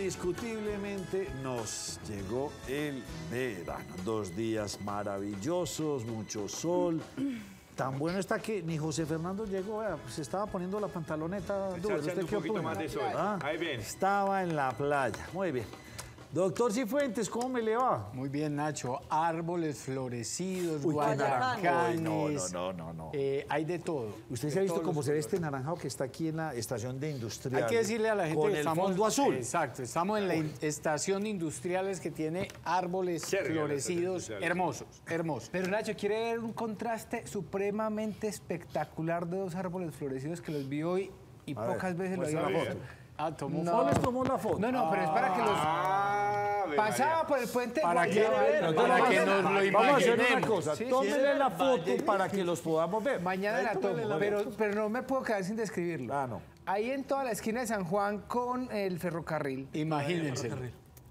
indiscutiblemente nos llegó el verano. 2 días maravillosos, mucho sol. Tan bueno está que ni José Fernando llegó, vea, se estaba poniendo la pantaloneta dura. ¿Usted qué opina? Más de sol. Ahí bien. Estaba en la playa. Muy bien. Doctor Cifuentes, ¿cómo me le va? Muy bien, Nacho. Árboles florecidos, Uy, guayacanes. No. Hay de todo. ¿Usted se ha visto cómo se ve este naranjado que está aquí en la estación de industriales? Hay que decirle a la gente con que el estamos... fondo azul. Exacto. Estamos en la estación de industriales que tiene árboles florecidos hermosos. Pero Nacho, quiere ver un contraste supremamente espectacular de 2 árboles florecidos que los vi hoy y pocas veces lo había visto. ¿Tomó ¿No les tomó la foto? No, pero es para que los... Pasaba por el puente... Para que nos lo imaginemos. Vamos a hacer una cosa. Tómele la foto para que los podamos ver. Mañana la tomo, pero no me puedo quedar sin describirlo. No. Ahí en toda la esquina de San Juan con el ferrocarril. Imagínense.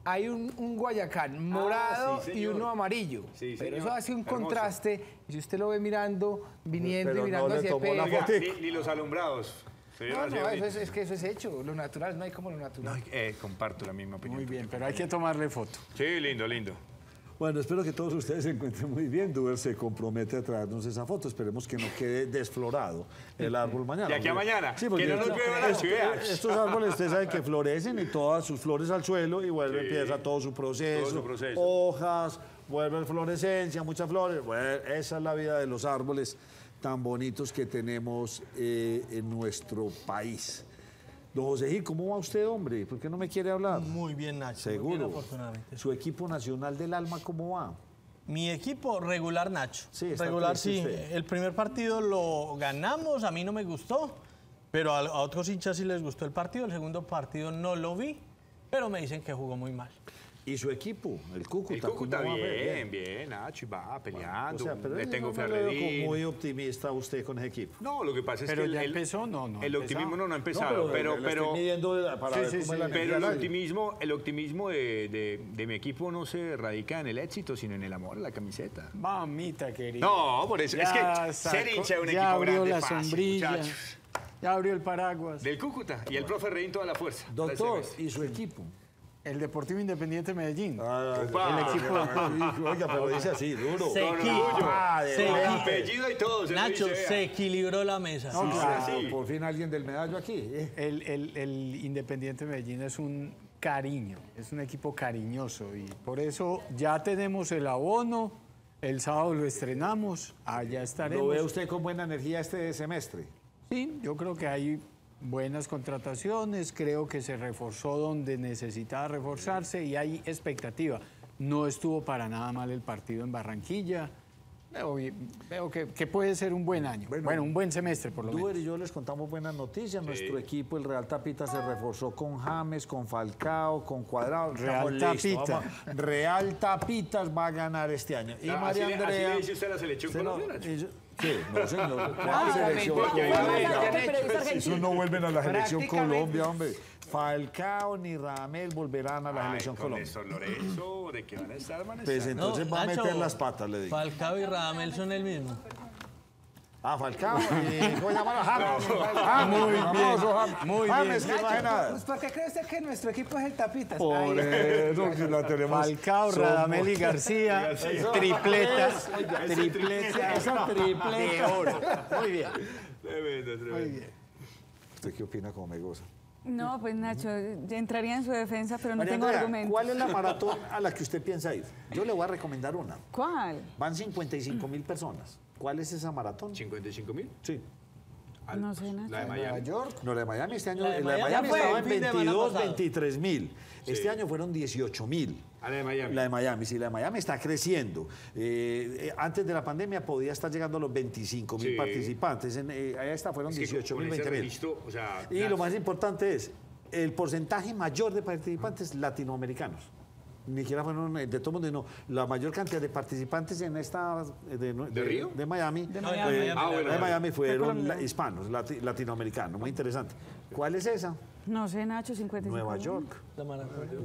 Hay un guayacán morado y uno amarillo. Sí, pero señor. eso hace un Hermoso. contraste. Y si usted lo ve mirando, viniendo Pero y mirando no le hacia tomó la Pega. foto. Ni los alumbrados. No, es que eso es hecho. Lo natural, no hay como lo natural. Comparto la misma opinión. Muy bien, pero hay que tomarle foto. Sí, lindo. Bueno, espero que todos ustedes se encuentren muy bien. Duber se compromete a traernos esa foto. Esperemos que no quede desflorado el árbol mañana. De aquí a mañana. Sí, porque que no nos llueva la ciudad. estos árboles, ustedes saben que florecen y todas sus flores al suelo y vuelve, empieza todo su proceso. Hojas, vuelve florescencia, muchas flores. Bueno, esa es la vida de los árboles tan bonitos que tenemos en nuestro país. Don José Gil, ¿cómo va usted, hombre? ¿Por qué no me quiere hablar? Muy bien, Nacho. Seguro. Muy bien, afortunadamente. ¿Su equipo nacional del alma cómo va? Mi equipo regular, Nacho. Sí, está regular, triste sí. usted. El primer partido lo ganamos, a mí no me gustó, pero a otros hinchas sí les gustó el partido. El segundo partido no lo vi, pero me dicen que jugó muy mal. ¿Y su equipo? El Cúcuta. El Cúcuta ¿cómo va? bien, Nacho, y va peleando. O sea, pero le yo tengo no fe a me veo Redín. como muy optimista usted con ese equipo. No, lo que pasa es Pero que ya empezó, no. el optimismo no ha empezado, No, pero le estoy midiendo para ver cómo es la energía pero el del año. optimismo de mi equipo no se radica en el éxito, sino en el amor a la camiseta. Mamita querida. No, por eso. Es que ser hincha de un equipo abrió grande la fácil, sombrilla, muchachos. ya abrió el paraguas. Del Cúcuta. Y el profe Redín toda la fuerza. Doctor, ¿y su equipo? El Deportivo Independiente Medellín. Opa. El equipo. Oiga, pero dice así, duro. Apellido y todo. se lo Nacho, dice, vea. se equilibró la mesa. No, claro, sí. por fin alguien del medallo aquí. El Independiente Medellín es un cariño, es un equipo cariñoso y por eso ya tenemos el abono, el sábado lo estrenamos, allá estaremos. ¿Lo ve usted con buena energía este semestre? Sí, yo creo que hay buenas contrataciones, creo que se reforzó donde necesitaba reforzarse y hay expectativa. No estuvo para nada mal el partido en Barranquilla. Veo que puede ser un buen año. Bueno, un buen semestre por lo menos. Duber y yo les contamos buenas noticias. Nuestro equipo, el Real Tapita, se reforzó con James, con Falcao, con Cuadrado. Real Estamos listos, Tapita. vamos. Real Tapitas va a ganar este año. Y María Así Andrea... le dice usted a la selección colombiana. Sí, no, señor. ¿Cuál selección Colombia? Esos no vuelven a la selección Colombia, hombre. Falcao ni Radamel volverán a la selección Colombia. Néstor Lorenzo, ¿de qué van a estar? Pues entonces va a Nacho, meter las patas, le digo. Falcao y Radamel son el mismo. Falcao y ¿cómo llaman a James? Muy bien, muy bien. James, que no hace nada. Pues, ¿por qué cree usted que nuestro equipo es el Tapitas? Por Ahí. eso que la tenemos. Falcao, Radamel y García, tripleta, Esa tripleta. de oro. Muy bien. Tremendo. ¿Usted qué opina como me goza? No, pues Nacho, yo entraría en su defensa, pero no María tengo Andrea, argumentos. ¿cuál es la maratón a la que usted piensa ir? Yo le voy a recomendar una. ¿Cuál? Van 55.000 personas. ¿Cuál es esa maratón? ¿55.000? Sí. No sé, Nacho. La de Miami. No, la de Miami este año, La de la de Miami Miami fue estaba el en fin de semana 22, pasado. 23.000. Este año fueron 18.000. La de Miami. La de Miami, sí, la de Miami está creciendo. Antes de la pandemia podía estar llegando a los 25.000 Sí. participantes. Allá está, fueron Es que 18.000, con ese 20.000. registro, o sea, Y lo más importante es, el porcentaje mayor de participantes latinoamericanos. Ni siquiera fueron de todo el mundo, no. La mayor cantidad de participantes en esta ¿De Río? de Miami, Miami. de Miami fueron hispanos, latinoamericanos, muy interesante. ¿Cuál es esa? No sé, Nacho, 55. Nueva York.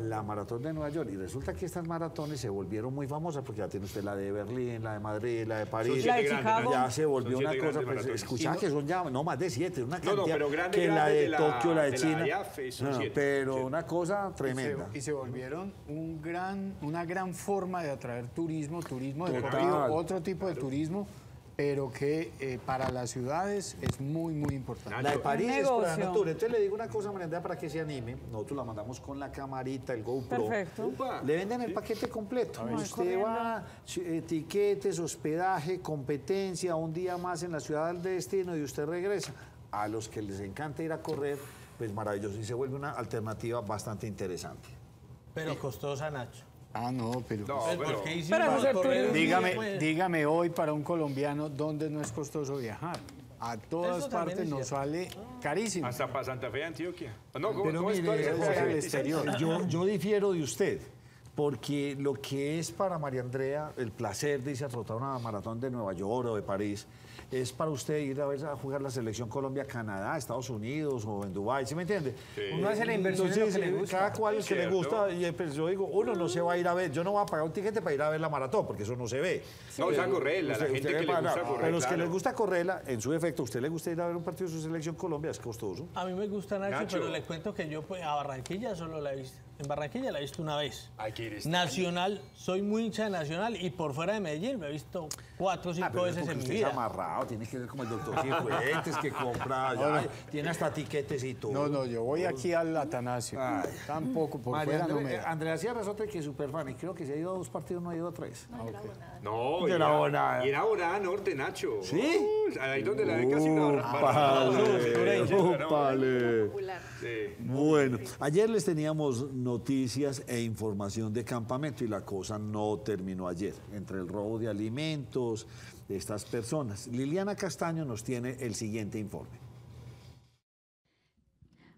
La maratón de Nueva York. Y resulta que estas maratones se volvieron muy famosas porque ya tiene usted la de Berlín, la de Madrid, la de París. La de Chicago. Ya se volvió Son una 7 cosa, grandes pues, maratones. escuchaba que son ya, no más de 7, una cantidad. pero grande, que la grande de de la- Tokio, la de de la China. IAF, son No, 7, pero 7. una cosa tremenda. Y se volvieron una gran forma de atraer turismo Total. deportivo, otro tipo de turismo, pero que para las ciudades es muy, muy importante. La de París es para negocio. octubre. Entonces le digo una cosa, María Andrea, para que se anime. Nosotros la mandamos con la camarita, el GoPro. Perfecto. Le venden el paquete completo. Voy Usted corriendo. va, etiquetes, hospedaje, competencia, un día más en la ciudad del destino y usted regresa. A los que les encanta ir a correr, pues maravilloso. Y se vuelve una alternativa bastante interesante. Pero costosa, Nacho. Ah, no, pero... No, Pues, pero- ¿por qué hicimos Pero eso es correr un día, Dígame, pues? dígame hoy para un colombiano dónde no es costoso viajar. A todas Eso también partes es nos cierto. sale carísimo. Hasta para Santa Fe, Antioquia. No, ¿cómo, Pero cómo es? mire, ¿Cuál es el eso es el viaje? exterior. Yo difiero de usted, porque lo que es para María Andrea el placer de irse a trotar una maratón de Nueva York o de París, es para usted ir a ver a jugar la selección Colombia, Canadá, Estados Unidos o en Dubái, ¿sí me entiende? Uno hace la inversión en lo que le gusta. Cada cual el que le Cierto. gusta, y pues, yo digo, uno no se va a ir a ver, yo no voy a pagar un tiquete para ir a ver la maratón, porque eso no se ve. No, es a correrla, la Usted- gente usted que le paga, gusta correr, pero los que claro. les gusta correrla, en su defecto, a usted le gusta ir a ver un partido de su selección Colombia, es costoso. A mí me gusta Nacho, Nacho. pero le cuento que yo pues, a Barranquilla solo la he visto. En Barranquilla la he visto una vez. Hay que ir este Nacional, soy muy hincha de Nacional y por fuera de Medellín lo he visto 4 o 5 pero es veces porque en mi usted vida. es amarrado, tiene que ver como el doctor Cifuentes que compra, ya, tiene hasta tiquetes y todo. No, yo voy aquí al Atanasio. Ay. Tampoco, por María fuera no me Andrea, da. Andrea Sierra es otra que es súper fan y creo que se ha ido a 2 partidos, no ha ido a 3. No, De la Bonada. Y era Bonada Norte, Nacho. ¿Sí? Ahí donde la ven casi una Vale. Sí. Bueno, ayer les teníamos noticias e información de campamento y la cosa no terminó ayer. Entre el robo de alimentos de estas personas. Liliana Castaño nos tiene el siguiente informe.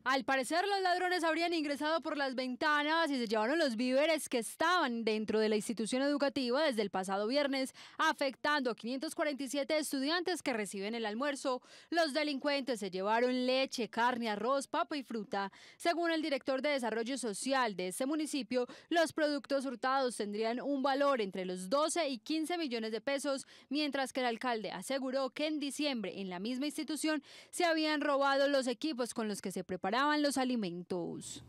Al parecer, los ladrones habrían ingresado por las ventanas y se llevaron los víveres que estaban dentro de la institución educativa desde el pasado viernes, afectando a 547 estudiantes que reciben el almuerzo. Los delincuentes se llevaron leche, carne, arroz, papa y fruta. Según el director de Desarrollo Social de este municipio, los productos hurtados tendrían un valor entre los 12 y 15 millones de pesos, mientras que el alcalde aseguró que en diciembre en la misma institución se habían robado los equipos con los que se preparaban los alimentos.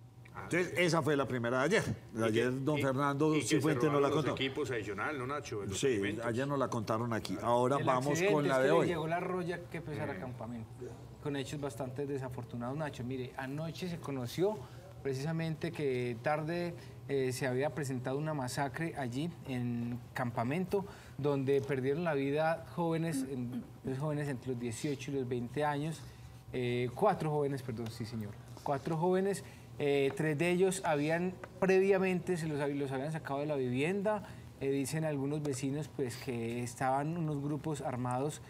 Entonces, esa fue la primera de ayer. Ayer don Fernando Cifuentes nos la contó. Los equipos adicional, ¿no, Nacho? De los Sí, alimentos. ayer nos la contaron aquí. Ahora El vamos accidente con la es que de le hoy. llegó la roya que pesar a campamento. Con hechos bastante desafortunados, Nacho. Mire, anoche se conoció precisamente que tarde se había presentado una masacre allí en campamento, donde perdieron la vida jóvenes entre los 18 y los 20 años. 4 jóvenes, perdón, sí señor. 4 jóvenes, 3 de ellos habían previamente, los habían sacado de la vivienda. Dicen algunos vecinos pues que estaban unos grupos armados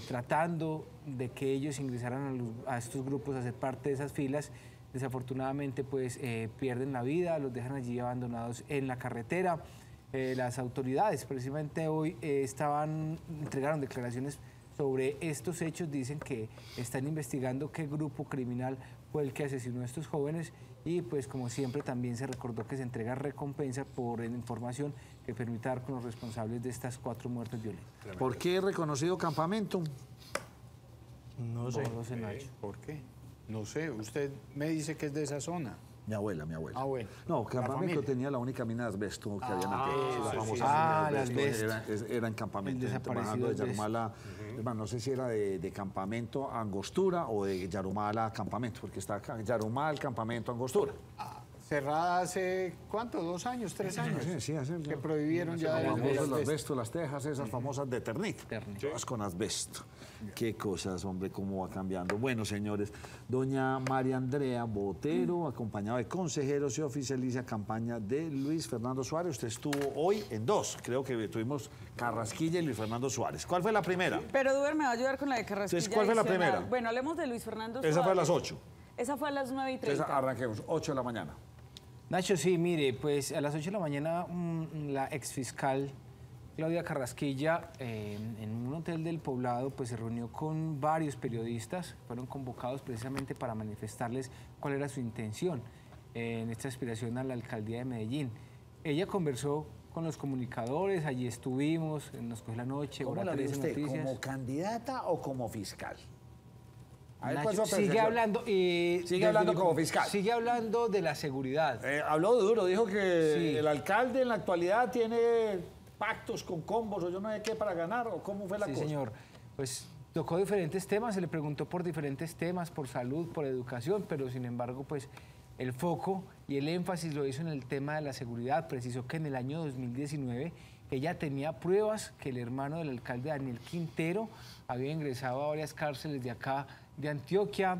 tratando de que ellos ingresaran a estos grupos a ser parte de esas filas. Desafortunadamente pues pierden la vida, los dejan allí abandonados en la carretera. Las autoridades precisamente hoy entregaron declaraciones sobre estos hechos. Dicen que están investigando qué grupo criminal fue el que asesinó a estos jóvenes y pues como siempre también se recordó que se entrega recompensa por información que permita dar con los responsables de estas 4 muertes violentas. ¿Por qué reconocido campamento? No sé. No lo sé, Nacho. ¿Por qué? No sé, usted me dice que es de esa zona. Mi abuela. Ah, bueno. No, La campamento familia. tenía la única mina de asbesto que había en Antioquia, la famosa Ah, mina de el asbesto. asbesto. Era en campamento, El trabajando de desaparecido Yarumala, hermano, no sé si era de campamento a Angostura o de Yarumala a campamento, porque está acá, Yarumala, campamento, Angostura. Cerrada hace, ¿cuánto? 2 años, 3 años. Sí, hace Que prohibieron ya el el famoso asbesto, las tejas, esas famosas de Ternit. Todas con asbesto. Qué cosas, hombre, cómo va cambiando. Bueno, señores, doña María Andrea Botero, acompañada de consejeros y oficializa campaña de Luis Fernando Suárez. Usted estuvo hoy en 2, creo que tuvimos Carrasquilla y Luis Fernando Suárez. ¿Cuál fue la primera? Pero Duber me va a ayudar con la de Carrasquilla. Entonces, ¿cuál fue la adicional. primera? Bueno, hablemos de Luis Fernando Suárez. Esa fue a las 8. Esa fue a las 9:30. Entonces arranquemos, 8 de la mañana. Nacho, sí, mire, pues a las 8 de la mañana la exfiscal Claudia Carrasquilla, en un hotel del Poblado, pues se reunió con varios periodistas, fueron convocados precisamente para manifestarles cuál era su intención en esta aspiración a la alcaldía de Medellín. Ella conversó con los comunicadores, allí estuvimos, nos cogió la noche, ¿Cómo Hora la ve 13 usted? Noticias. ¿Como candidata o como fiscal? A ver, Nacho, ¿cuál es su sigue apreciación? hablando, Sigue hablando como fiscal. Sigue hablando de la seguridad. Habló duro, dijo que Sí. el alcalde en la actualidad tiene pactos con combos o yo no sé qué para ganar, o cómo fue la Sí, cosa. señor. Pues tocó diferentes temas, se le preguntó por diferentes temas, por salud, por educación, pero sin embargo, pues el foco y el énfasis lo hizo en el tema de la seguridad. Precisó que en el año 2019 ella tenía pruebas que el hermano del alcalde Daniel Quintero había ingresado a varias cárceles de acá, de Antioquia.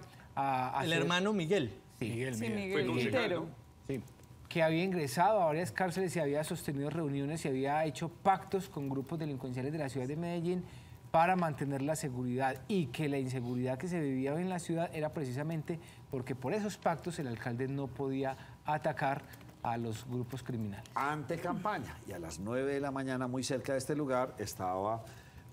El hermano Miguel. Miguel, Sí, Miguel. Miguel Quintero. Sí. Que había ingresado a varias cárceles y había sostenido reuniones y había hecho pactos con grupos delincuenciales de la ciudad de Medellín para mantener la seguridad, y que la inseguridad que se vivía en la ciudad era precisamente porque por esos pactos el alcalde no podía atacar a los grupos criminales. Ante campaña, y a las 9 de la mañana, muy cerca de este lugar, estaba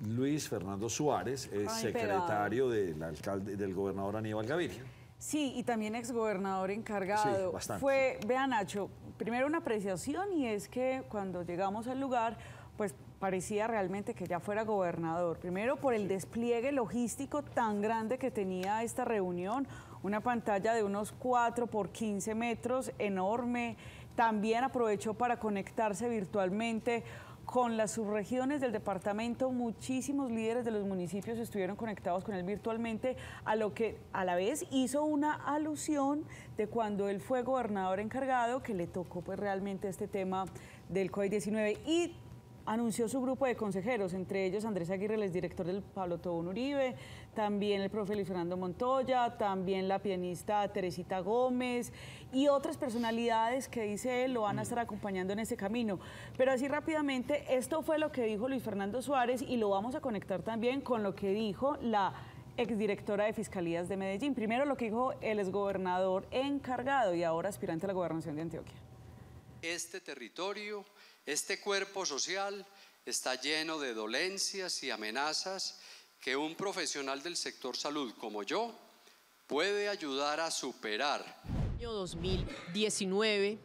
Luis Fernando Suárez, secretario del gobernador Aníbal Gaviria. Sí, y también exgobernador encargado. Sí, bastante. Vea Nacho, primero una apreciación, y es que cuando llegamos al lugar, pues parecía realmente que ya fuera gobernador. Primero por el despliegue logístico tan grande que tenía esta reunión, una pantalla de unos 4 por 15 metros, enorme. También aprovechó para conectarse virtualmente con las subregiones del departamento. Muchísimos líderes de los municipios estuvieron conectados con él virtualmente, a lo que a la vez hizo una alusión de cuando él fue gobernador encargado, que le tocó pues realmente este tema del COVID-19, y anunció su grupo de consejeros, entre ellos Andrés Aguirre, el exdirector del Pablo Tobón Uribe, también el profe Luis Fernando Montoya, también la pianista Teresita Gómez y otras personalidades que dice él lo van a estar acompañando en ese camino. Pero así rápidamente, esto fue lo que dijo Luis Fernando Suárez, y lo vamos a conectar también con lo que dijo la exdirectora de Fiscalías de Medellín. Primero lo que dijo el exgobernador encargado y ahora aspirante a la gobernación de Antioquia. Este territorio, este cuerpo social está lleno de dolencias y amenazas que un profesional del sector salud como yo puede ayudar a superar. En el año 2019,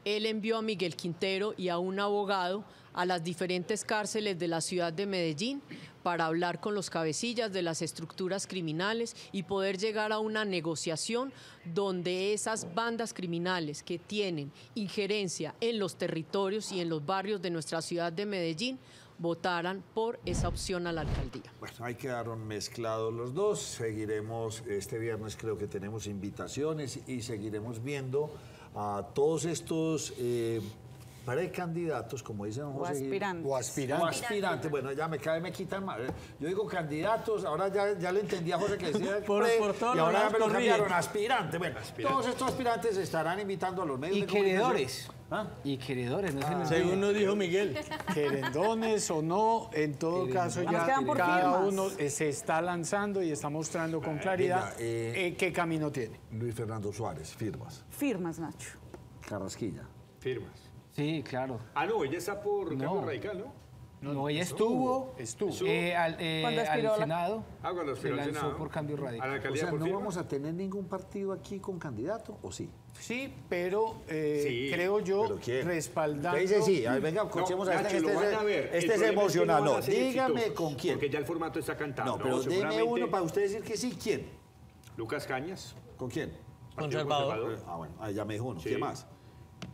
él envió a Miguel Quintero y a un abogado a las diferentes cárceles de la ciudad de Medellín para hablar con los cabecillas de las estructuras criminales y poder llegar a una negociación donde esas bandas criminales que tienen injerencia en los territorios y en los barrios de nuestra ciudad de Medellín votaran por esa opción a la alcaldía. Bueno, ahí quedaron mezclados los dos. Seguiremos, este viernes creo que tenemos invitaciones y seguiremos viendo a todos estos precandidatos, como dicen José. O aspirantes. O aspirantes. Bueno, ya me quitan más. Yo digo candidatos, ahora ya le entendí a José que decía Por todo y ahora ya me lo corrido. cambiaron, aspirante. Bueno, todos estos aspirantes estarán invitando a los medios Y de comunicación. queredores. ¿Ah? Y queredores, no se nos Según olvide. nos dijo Miguel. Querendones o no, en todo caso Nos ya quedan por cada firmas. uno se está lanzando y está mostrando con claridad venga, qué camino tiene. Luis Fernando Suárez, firmas. Firmas, Nacho. Carrasquilla. Firmas. Sí, claro. Ah, no, ella está por No. cambio radical, ¿no? No, ella estuvo Cuando aspiró a al la- Senado, Ah, cuando se aspiró al lanzó Senado. por cambio A la radical. O alcaldía sea, por ¿no firmas. vamos a tener ningún partido aquí con candidato o sí? Sí, pero Sí, creo yo ¿Pero quién? respaldando. Usted dice sí, a ver, venga, escuchemos a Nacho, este, lo que van a ver. este El es problema que emocional. van a No, ser dígame exitosos, con quién. Porque ya el formato está cantado. No, pero deme seguramente uno para usted decir que sí. ¿Quién? Lucas Cañas. ¿Con quién? Partido Conservador. Ah, bueno, ahí ya me dijo uno. Sí. ¿Quién más?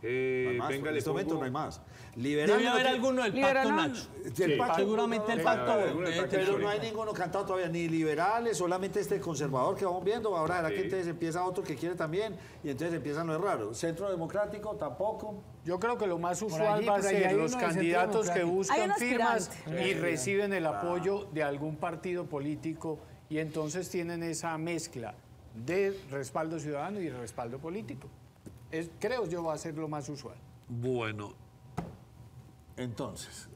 No hay más, Venga, en le este momento pongo- no hay más. Liberal. Debe haber alguno del pacto, Liberal, Nacho. Del pacto. Seguramente el no, pacto. no, no, debe no, tener- Pero no hay ninguno cantado todavía, ni liberales, solamente este conservador que vamos viendo. Ahora será que Sí. entonces empieza otro que quiere también, y entonces empiezan lo raro. Centro Democrático tampoco. Yo creo que lo más usual allí, va a por allí ser hay los uno del Centro candidatos que Democrático. Hay buscan un firmas aspirante. y reciben el apoyo de algún partido político, y entonces tienen esa mezcla de respaldo ciudadano y respaldo político. Creo yo va a ser lo más usual. Bueno, entonces,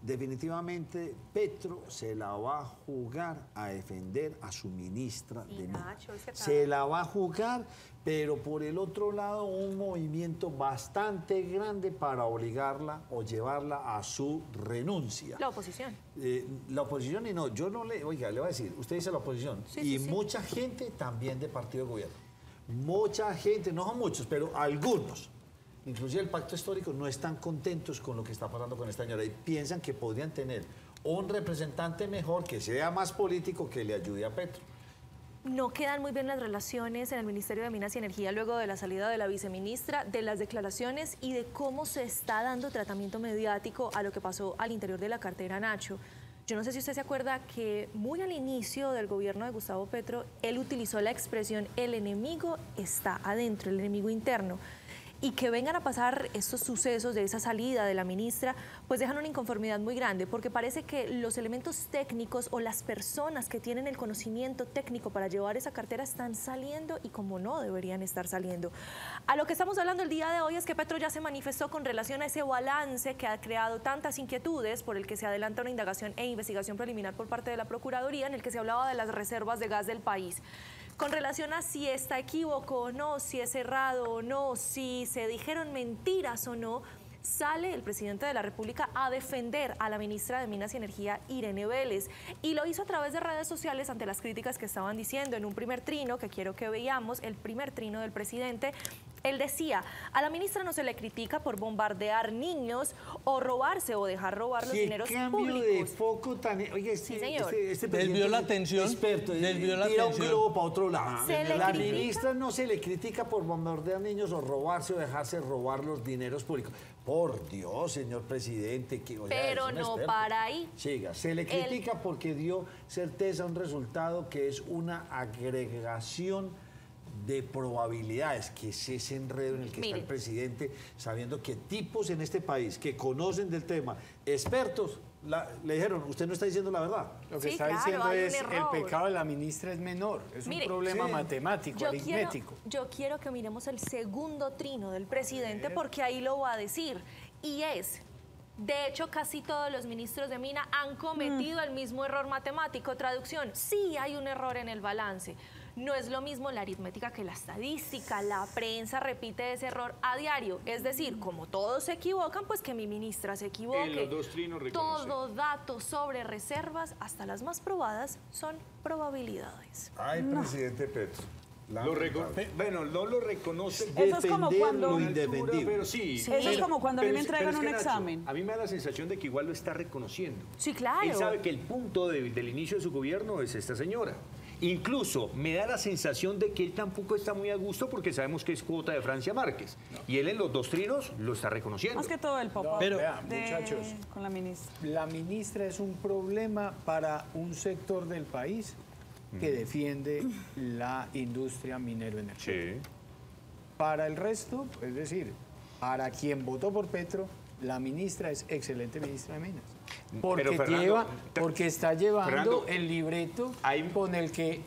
definitivamente Petro se la va a jugar a defender a su ministra de Minas. Se la va a jugar, pero por el otro lado un movimiento bastante grande para obligarla o llevarla a su renuncia. La oposición. La oposición y no, yo no le, oiga, le voy a decir, usted dice la oposición, y mucha gente también de partido de gobierno. Mucha gente, no son muchos, pero algunos. Inclusive el pacto histórico no están contentos con lo que está pasando con esta señora y piensan que podrían tener un representante mejor que sea más político que le ayude a Petro. No quedan muy bien las relaciones en el Ministerio de Minas y Energía luego de la salida de la viceministra, de las declaraciones y de cómo se está dando tratamiento mediático a lo que pasó al interior de la cartera Nacho. Yo no sé si usted se acuerda que muy al inicio del gobierno de Gustavo Petro, él utilizó la expresión el enemigo está adentro, el enemigo interno. Y que vengan a pasar estos sucesos de esa salida de la ministra, pues dejan una inconformidad muy grande, porque parece que los elementos técnicos o las personas que tienen el conocimiento técnico para llevar esa cartera están saliendo y como no deberían estar saliendo. A lo que estamos hablando el día de hoy es que Petro ya se manifestó con relación a ese balance que ha creado tantas inquietudes, por el que se adelanta una indagación e investigación preliminar por parte de la Procuraduría, en el que se hablaba de las reservas de gas del país. Con relación a si está equívoco o no, si es errado o no, si se dijeron mentiras o no, sale el presidente de la República a defender a la ministra de Minas y Energía, Irene Vélez, y lo hizo a través de redes sociales ante las críticas que estaban diciendo. En un primer trino, que quiero que veamos, el primer trino del presidente, él decía, a la ministra no se le critica por bombardear niños o robarse o dejar robar los dineros públicos. De foco tan... Oye, sí, señor. Desvió la atención. Experto, desvió la tira atención. un globo para otro lado. La ministra no se le critica por bombardear niños o robarse o dejarse robar los dineros públicos. Por Dios, señor presidente. Que, oiga, pero no experto. Para ahí. Siga, se le critica porque dio certeza a un resultado que es una agregación de probabilidades, que es ese enredo en el que está el presidente, sabiendo que tipos en este país que conocen del tema, expertos, le dijeron, usted no está diciendo la verdad. Lo que está diciendo es el pecado de la ministra es menor, es un problema matemático, aritmético. Yo quiero que miremos el segundo trino del presidente porque ahí lo va a decir, y es... De hecho, casi todos los ministros de Mina han cometido el mismo error matemático. Traducción, sí hay un error en el balance. No es lo mismo la aritmética que la estadística. La prensa repite ese error a diario. Es decir, como todos se equivocan, pues que mi ministra se equivoque. En los dos trinos reconoce. Todo dato sobre reservas, hasta las más probadas, son probabilidades. Ay, presidente Petro. Bueno, no lo reconoce. Eso es como cuando... Pero sí. Eso es como cuando a mí me entregan un examen. A mí me da la sensación de que igual lo está reconociendo. Sí, claro. Él sabe que el punto del inicio de su gobierno es esta señora. Incluso me da la sensación de que él tampoco está muy a gusto porque sabemos que es cuota de Francia Márquez. Y él en los dos trinos lo está reconociendo. Más que todo el papá muchachos, con la ministra. La ministra es un problema para un sector del país que defiende la industria minero-energética. Sí. Para el resto, es decir, para quien votó por Petro, la ministra es excelente ministra de Minas. Porque, Fernando, porque está llevando Fernando, el libreto con el que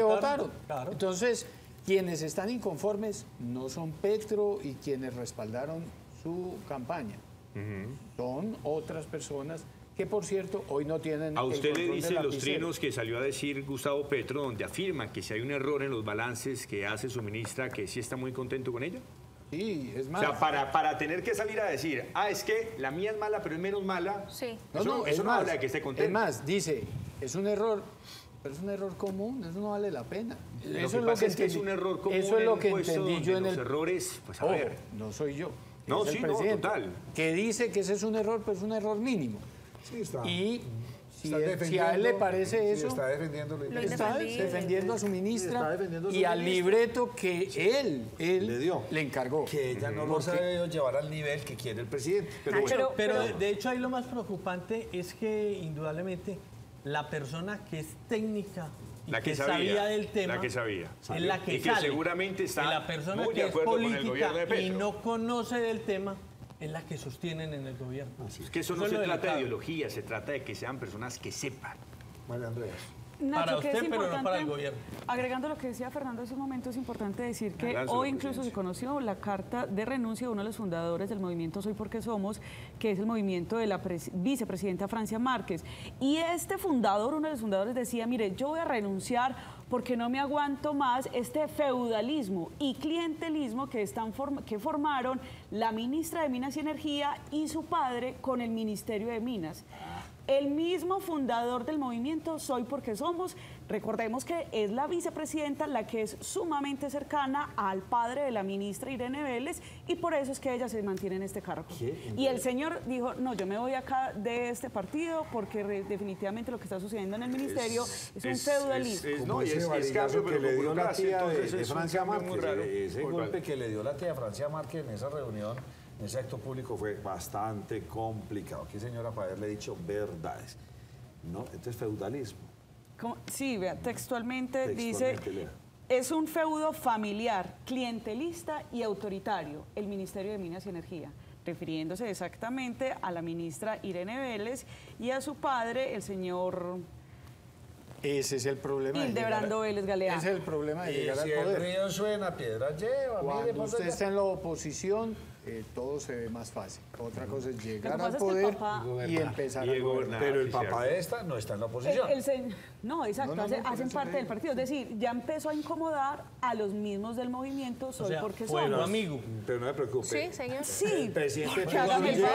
votaron. Claro. Entonces, quienes están inconformes no son Petro y quienes respaldaron su campaña. Son otras personas que, por cierto, hoy no tienen... A usted le dice los trinos que salió a decir Gustavo Petro, donde afirma que si hay un error en los balances que hace su ministra, que sí está muy contento con ella. Sí, es más. O sea, para tener que salir a decir, es que la mía es mala, pero es menos mala. Sí. Eso no habla de que esté contento. Es más, dice, es un error, pero es un error común, eso no vale la pena. Eso es lo que entendí. Es un error común. Eso es lo que entendí yo en los errores, pues a ver. No soy yo. No, sí, no, total. Que dice que ese es un error, pero es un error mínimo. Sí, está. Y si a él le parece eso, está defendiéndolo. Está defendiendo a su ministra y al libreto que él le encargó. Que ella no lo sabe llevar al nivel que quiere el presidente. Pero de hecho ahí lo más preocupante es que indudablemente la persona que es técnica y la que sabía del tema, la que sabía, es la que y que sale. seguramente está y la persona muy que de es acuerdo con el gobierno de política Petro. y no conoce del tema es la que sostienen en el gobierno. Es que eso no se trata de ideología, se trata de que sean personas que sepan. María Andrea. Nacho, para que usted, es pero no importante, para el gobierno. Agregando lo que decía Fernando hace un momento, es importante decir que hoy incluso se conoció la carta de renuncia de uno de los fundadores del movimiento Soy Porque Somos, que es el movimiento de la vicepresidenta Francia Márquez. Y este fundador, uno de los fundadores, decía, mire, yo voy a renunciar porque no me aguanto más este feudalismo y clientelismo que formaron la ministra de Minas y Energía y su padre con el Ministerio de Minas. El mismo fundador del movimiento Soy Porque Somos, recordemos que es la vicepresidenta la que es sumamente cercana al padre de la ministra Irene Vélez y por eso es que ella se mantiene en este cargo. Y el señor dijo, no, yo me voy acá de este partido porque definitivamente lo que está sucediendo en el ministerio es un feudalismo. No, ese varillazo que le dio la tía de Francia Márquez, ese golpe que le dio la tía Francia Márquez en esa reunión, en ese acto público fue bastante complicado. Qué señora para haberle dicho verdades. ¿No? Esto es feudalismo. Sí, vea, textualmente dice, lea. es un feudo familiar, clientelista y autoritario, el Ministerio de Minas y Energía, refiriéndose exactamente a la ministra Irene Vélez y a su padre, el señor... Ese es el problema. Hildebrando Vélez Galeano. Ese es el problema de llegar al poder. Si el río suena, piedra lleva. Cuando usted está en la oposición, todo se ve más fácil. Otra cosa es llegar al poder y empezar a gobernar. Pero el papá de esta no está en la oposición. No, exacto, hacen parte del partido. Es decir, ya empezó a incomodar a los mismos del movimiento Soy Porque Somos. Bueno, amigo. Pero no me preocupe. Sí, señor. Sí, el presidente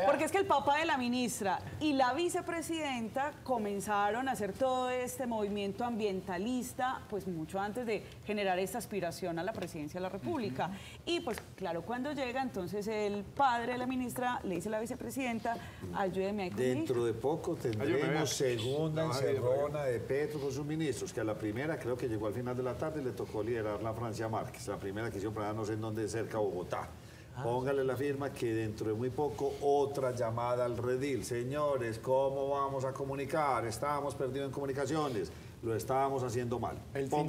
porque es que el papá de la ministra y la vicepresidenta comenzaron a hacer todo este movimiento ambientalista, pues mucho antes de generar esta aspiración a la presidencia de la República. Y pues claro, cuando llega, entonces el padre de la ministra le dice a la vicepresidenta, ayúdeme ahí con mi hija. Dentro de poco tendremos segunda encerrona de Petro con sus ministros, que a la primera creo que llegó al final de la tarde y le tocó liderar la Francia Márquez, la primera que hicieron para no sé en dónde, cerca de Bogotá. Póngale la firma que dentro de muy poco otra llamada al redil. Señores, ¿cómo vamos a comunicar? Estábamos perdidos en comunicaciones. Lo estábamos haciendo mal. El fin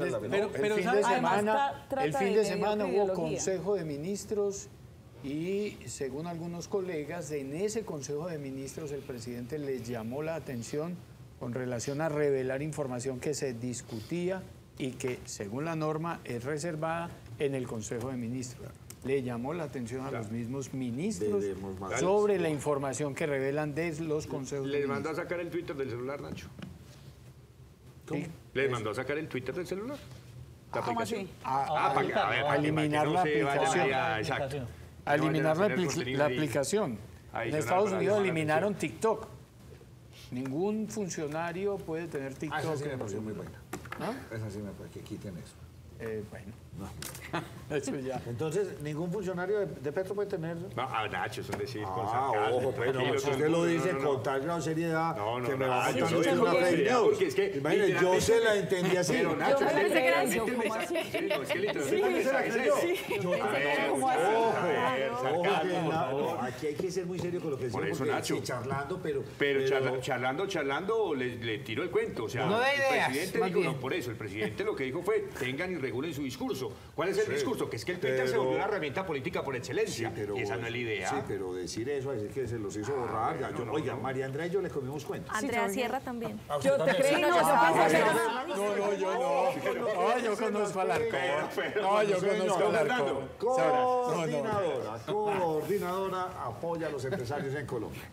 de semana hubo Consejo de Ministros y, según algunos colegas, en ese Consejo de Ministros el presidente les llamó la atención con relación a revelar información que se discutía y que, según la norma, es reservada en el Consejo de Ministros. Le llamó la atención a los mismos ministros sobre la información que revelan de los consejos de ministros. Les mandó a sacar el Twitter del celular, Nacho. ¿Cómo? Les mandó a sacar el Twitter del celular. ¿Cómo así? A eliminar la aplicación. Exacto. A eliminar la aplicación. En Estados Unidos eliminaron TikTok. Ningún funcionario puede tener TikTok. Esa sí me pareció muy buena. ¿No? Esa sí me parece que quiten eso. Bueno. Eso ya. Entonces, ¿ningún funcionario de Petro puede tener? No, Nacho, es un decir con ojo, pero si usted lo dice con tal gran seriedad que me va a contar usted una fake news. Porque es que imagínate, yo se la entendí así. Pero Nacho, aquí hay que ser muy serio con lo que decimos. Por eso, Nacho. Charlando, pero charlando, le tiro el cuento. O sea, no da el ideas, presidente dijo, no, por eso, el presidente lo que dijo fue, tengan y regulen su discurso. ¿Cuál es el discurso? Que es que el Twitter se volvió una herramienta política por excelencia. Y esa no es la idea. Sí, pero decir eso, decir que se los hizo borrar. Oiga, María Andrea y yo le comimos cuentos. Andrea Sierra también. Yo te creo. No, yo no. No, yo conozco al Alarcón. No, yo conozco al Alarcón. Coordinadora apoya a los empresarios en Colombia.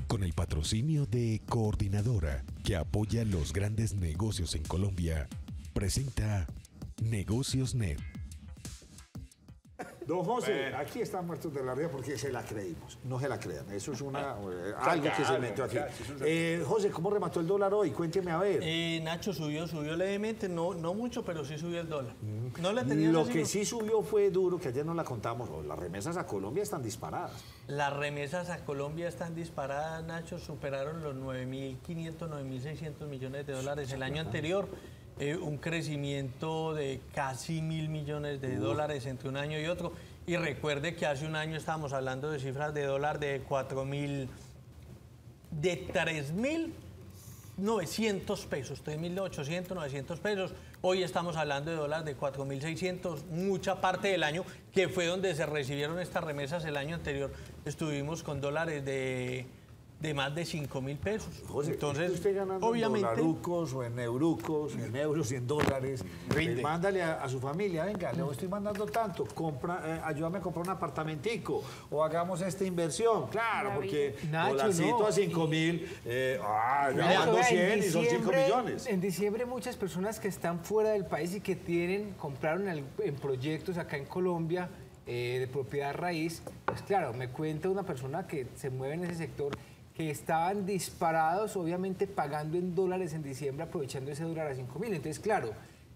Con el patrocinio de Coordinadora, que apoya los grandes negocios en Colombia, presenta Negocios Net. Don José, aquí están muertos de la risa porque se la creímos. No se la crean, eso es algo que se metió aquí. José, ¿cómo remató el dólar hoy? Cuénteme a ver. Nacho, subió levemente, no mucho, pero sí subió el dólar. No le tenía Lo que sí subió fue duro, que ayer no la contamos. Las remesas a Colombia están disparadas. Las remesas a Colombia están disparadas, Nacho, superaron los 9.500, 9.600 millones de dólares el año anterior. Un crecimiento de casi 1.000 millones de dólares entre un año y otro. Y recuerde que hace un año estábamos hablando de cifras de dólar de 3.900 pesos, 3.800, 900 pesos. Hoy estamos hablando de dólar de 4.600, mucha parte del año, que fue donde se recibieron estas remesas el año anterior. Estuvimos con dólares de de más de 5.000 pesos. José, Entonces, usted ganando obviamente, en dolarucos o en eurucos, en euros y en dólares, mándale a su familia, venga, le estoy mandando tanto, ayúdame a comprar un apartamentico o hagamos esta inversión. Claro, porque dolarcito a 5.000, ya mando 100 y son 5 millones. En diciembre muchas personas que están fuera del país y que compraron en proyectos acá en Colombia de propiedad raíz, pues claro, me cuenta una persona que se mueve en ese sector que estaban disparados, obviamente pagando en dólares en diciembre, aprovechando ese dólar a 5.000. Entonces, claro,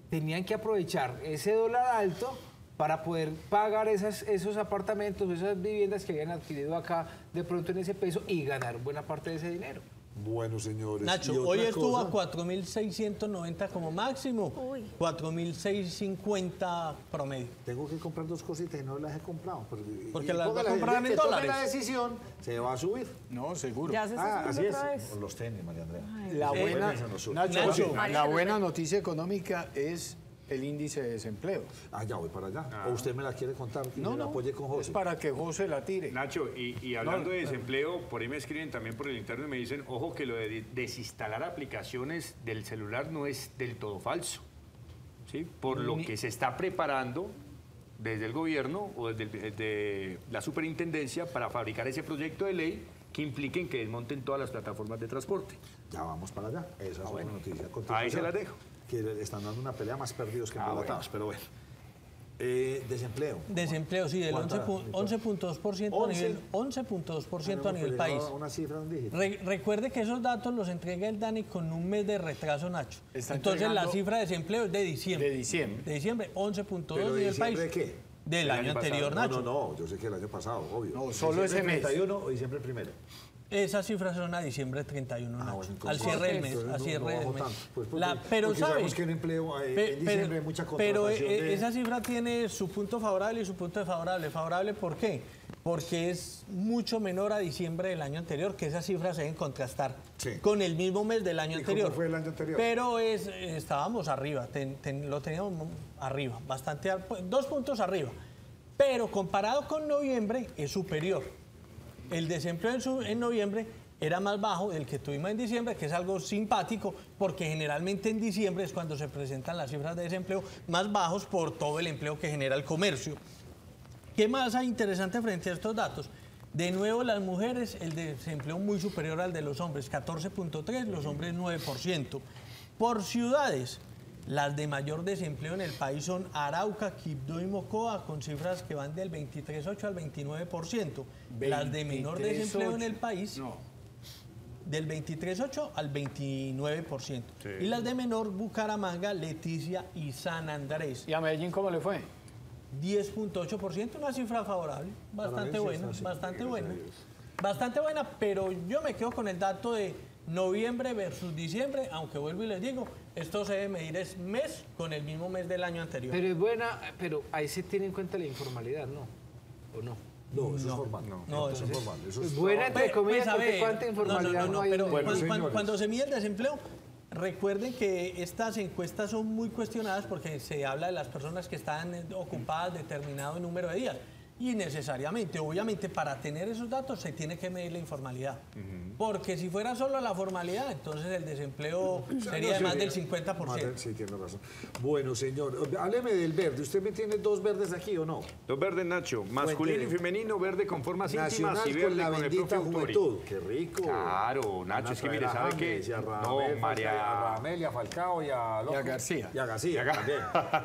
tenían que aprovechar ese dólar alto para poder pagar esos apartamentos, esas viviendas que habían adquirido acá de pronto en ese peso y ganar buena parte de ese dinero. Bueno, señores. Nacho, hoy estuvo a 4.690 como máximo, 4.650 promedio. Tengo que comprar 2 cositas y no las he comprado. Porque las va a comprar en dólares. La decisión se va a subir. No, seguro. Ya se está así es. otra vez. Los tenis, María Andrea. La buena noticia económica es el índice de desempleo. Ya voy para allá. ¿O usted me la quiere contar y me la apoye con José? Es para que José la tire. Nacho, y hablando de desempleo, por ahí me escriben también por el interno y me dicen, ojo, que lo de desinstalar aplicaciones del celular no es del todo falso, ¿sí? Por lo que se está preparando desde el gobierno o desde la superintendencia para fabricar ese proyecto de ley que impliquen que desmonten todas las plataformas de transporte. Ya vamos para allá. Esa es buena noticia. Ahí se las dejo. Que le están dando una pelea más perdidos que embolatados, pero bueno. Desempleo. Desempleo, sí, del 11.2% a nivel país. Una cifra, un dígito. Recuerde que esos datos los entrega el DANE con un mes de retraso, Nacho. Entonces la cifra de desempleo es de diciembre. De diciembre. De diciembre, 11.2 en el país. ¿De qué? Del año anterior, Nacho. No, yo sé que el año pasado, obvio. No, solo ese mes. 31 o diciembre 1. Esas cifras son a diciembre 31, Nacho. Al cierre del mes. Al cierre del mes. Pero sabemos que el empleo en diciembre hay mucha contratación. Pero esa cifra tiene su punto favorable y su punto desfavorable. ¿Favorable por qué? Porque es mucho menor a diciembre del año anterior, que esas cifras se deben contrastar con el mismo mes del año anterior. ¿Cómo fue el año anterior? Pero estábamos arriba, lo teníamos arriba, 2 puntos arriba. Pero comparado con noviembre es superior. El desempleo en noviembre era más bajo del que tuvimos en diciembre, que es algo simpático, porque generalmente en diciembre es cuando se presentan las cifras de desempleo más bajos por todo el empleo que genera el comercio. ¿Qué más hay interesante frente a estos datos? De nuevo, las mujeres, el desempleo muy superior al de los hombres, 14.3%, los hombres 9%. Por ciudades, las de mayor desempleo en el país son Arauca, Quibdó y Mocoa, con cifras que van del 23.8 al 29%. Las de menor desempleo en el país, del 23.8 al 29%. Sí. Y las de menor, Bucaramanga, Leticia y San Andrés. ¿Y a Medellín cómo le fue? 10.8%, una cifra favorable, bastante buena, bastante buena. Bastante buena, pero yo me quedo con el dato de noviembre versus diciembre, aunque vuelvo y les digo, esto se debe medir es mes con el mismo mes del año anterior. Pero es buena, pero ahí se tiene en cuenta la informalidad, ¿no? ¿O no? No, eso es formal. No, eso es formal. Eso es buena entre comillas, porque cuánta informalidad no hay. Pero cuando se mide el desempleo, recuerden que estas encuestas son muy cuestionadas porque se habla de las personas que están ocupadas determinado número de días. Y necesariamente, obviamente, para tener esos datos se tiene que medir la informalidad. Porque si fuera solo la formalidad, entonces el desempleo sería de más del 50%. Sí, tiene razón. Bueno, señor, hábleme del verde. ¿Usted me tiene 2 verdes aquí o no? 2 verdes, Nacho. Masculino y femenino, verde con formas íntimas y verde la con el bendita propio juventud. ¡Qué rico! Claro, Nacho, es que mire, ¿sabe qué? No, María Amelia Falcao y a García. Y a García también.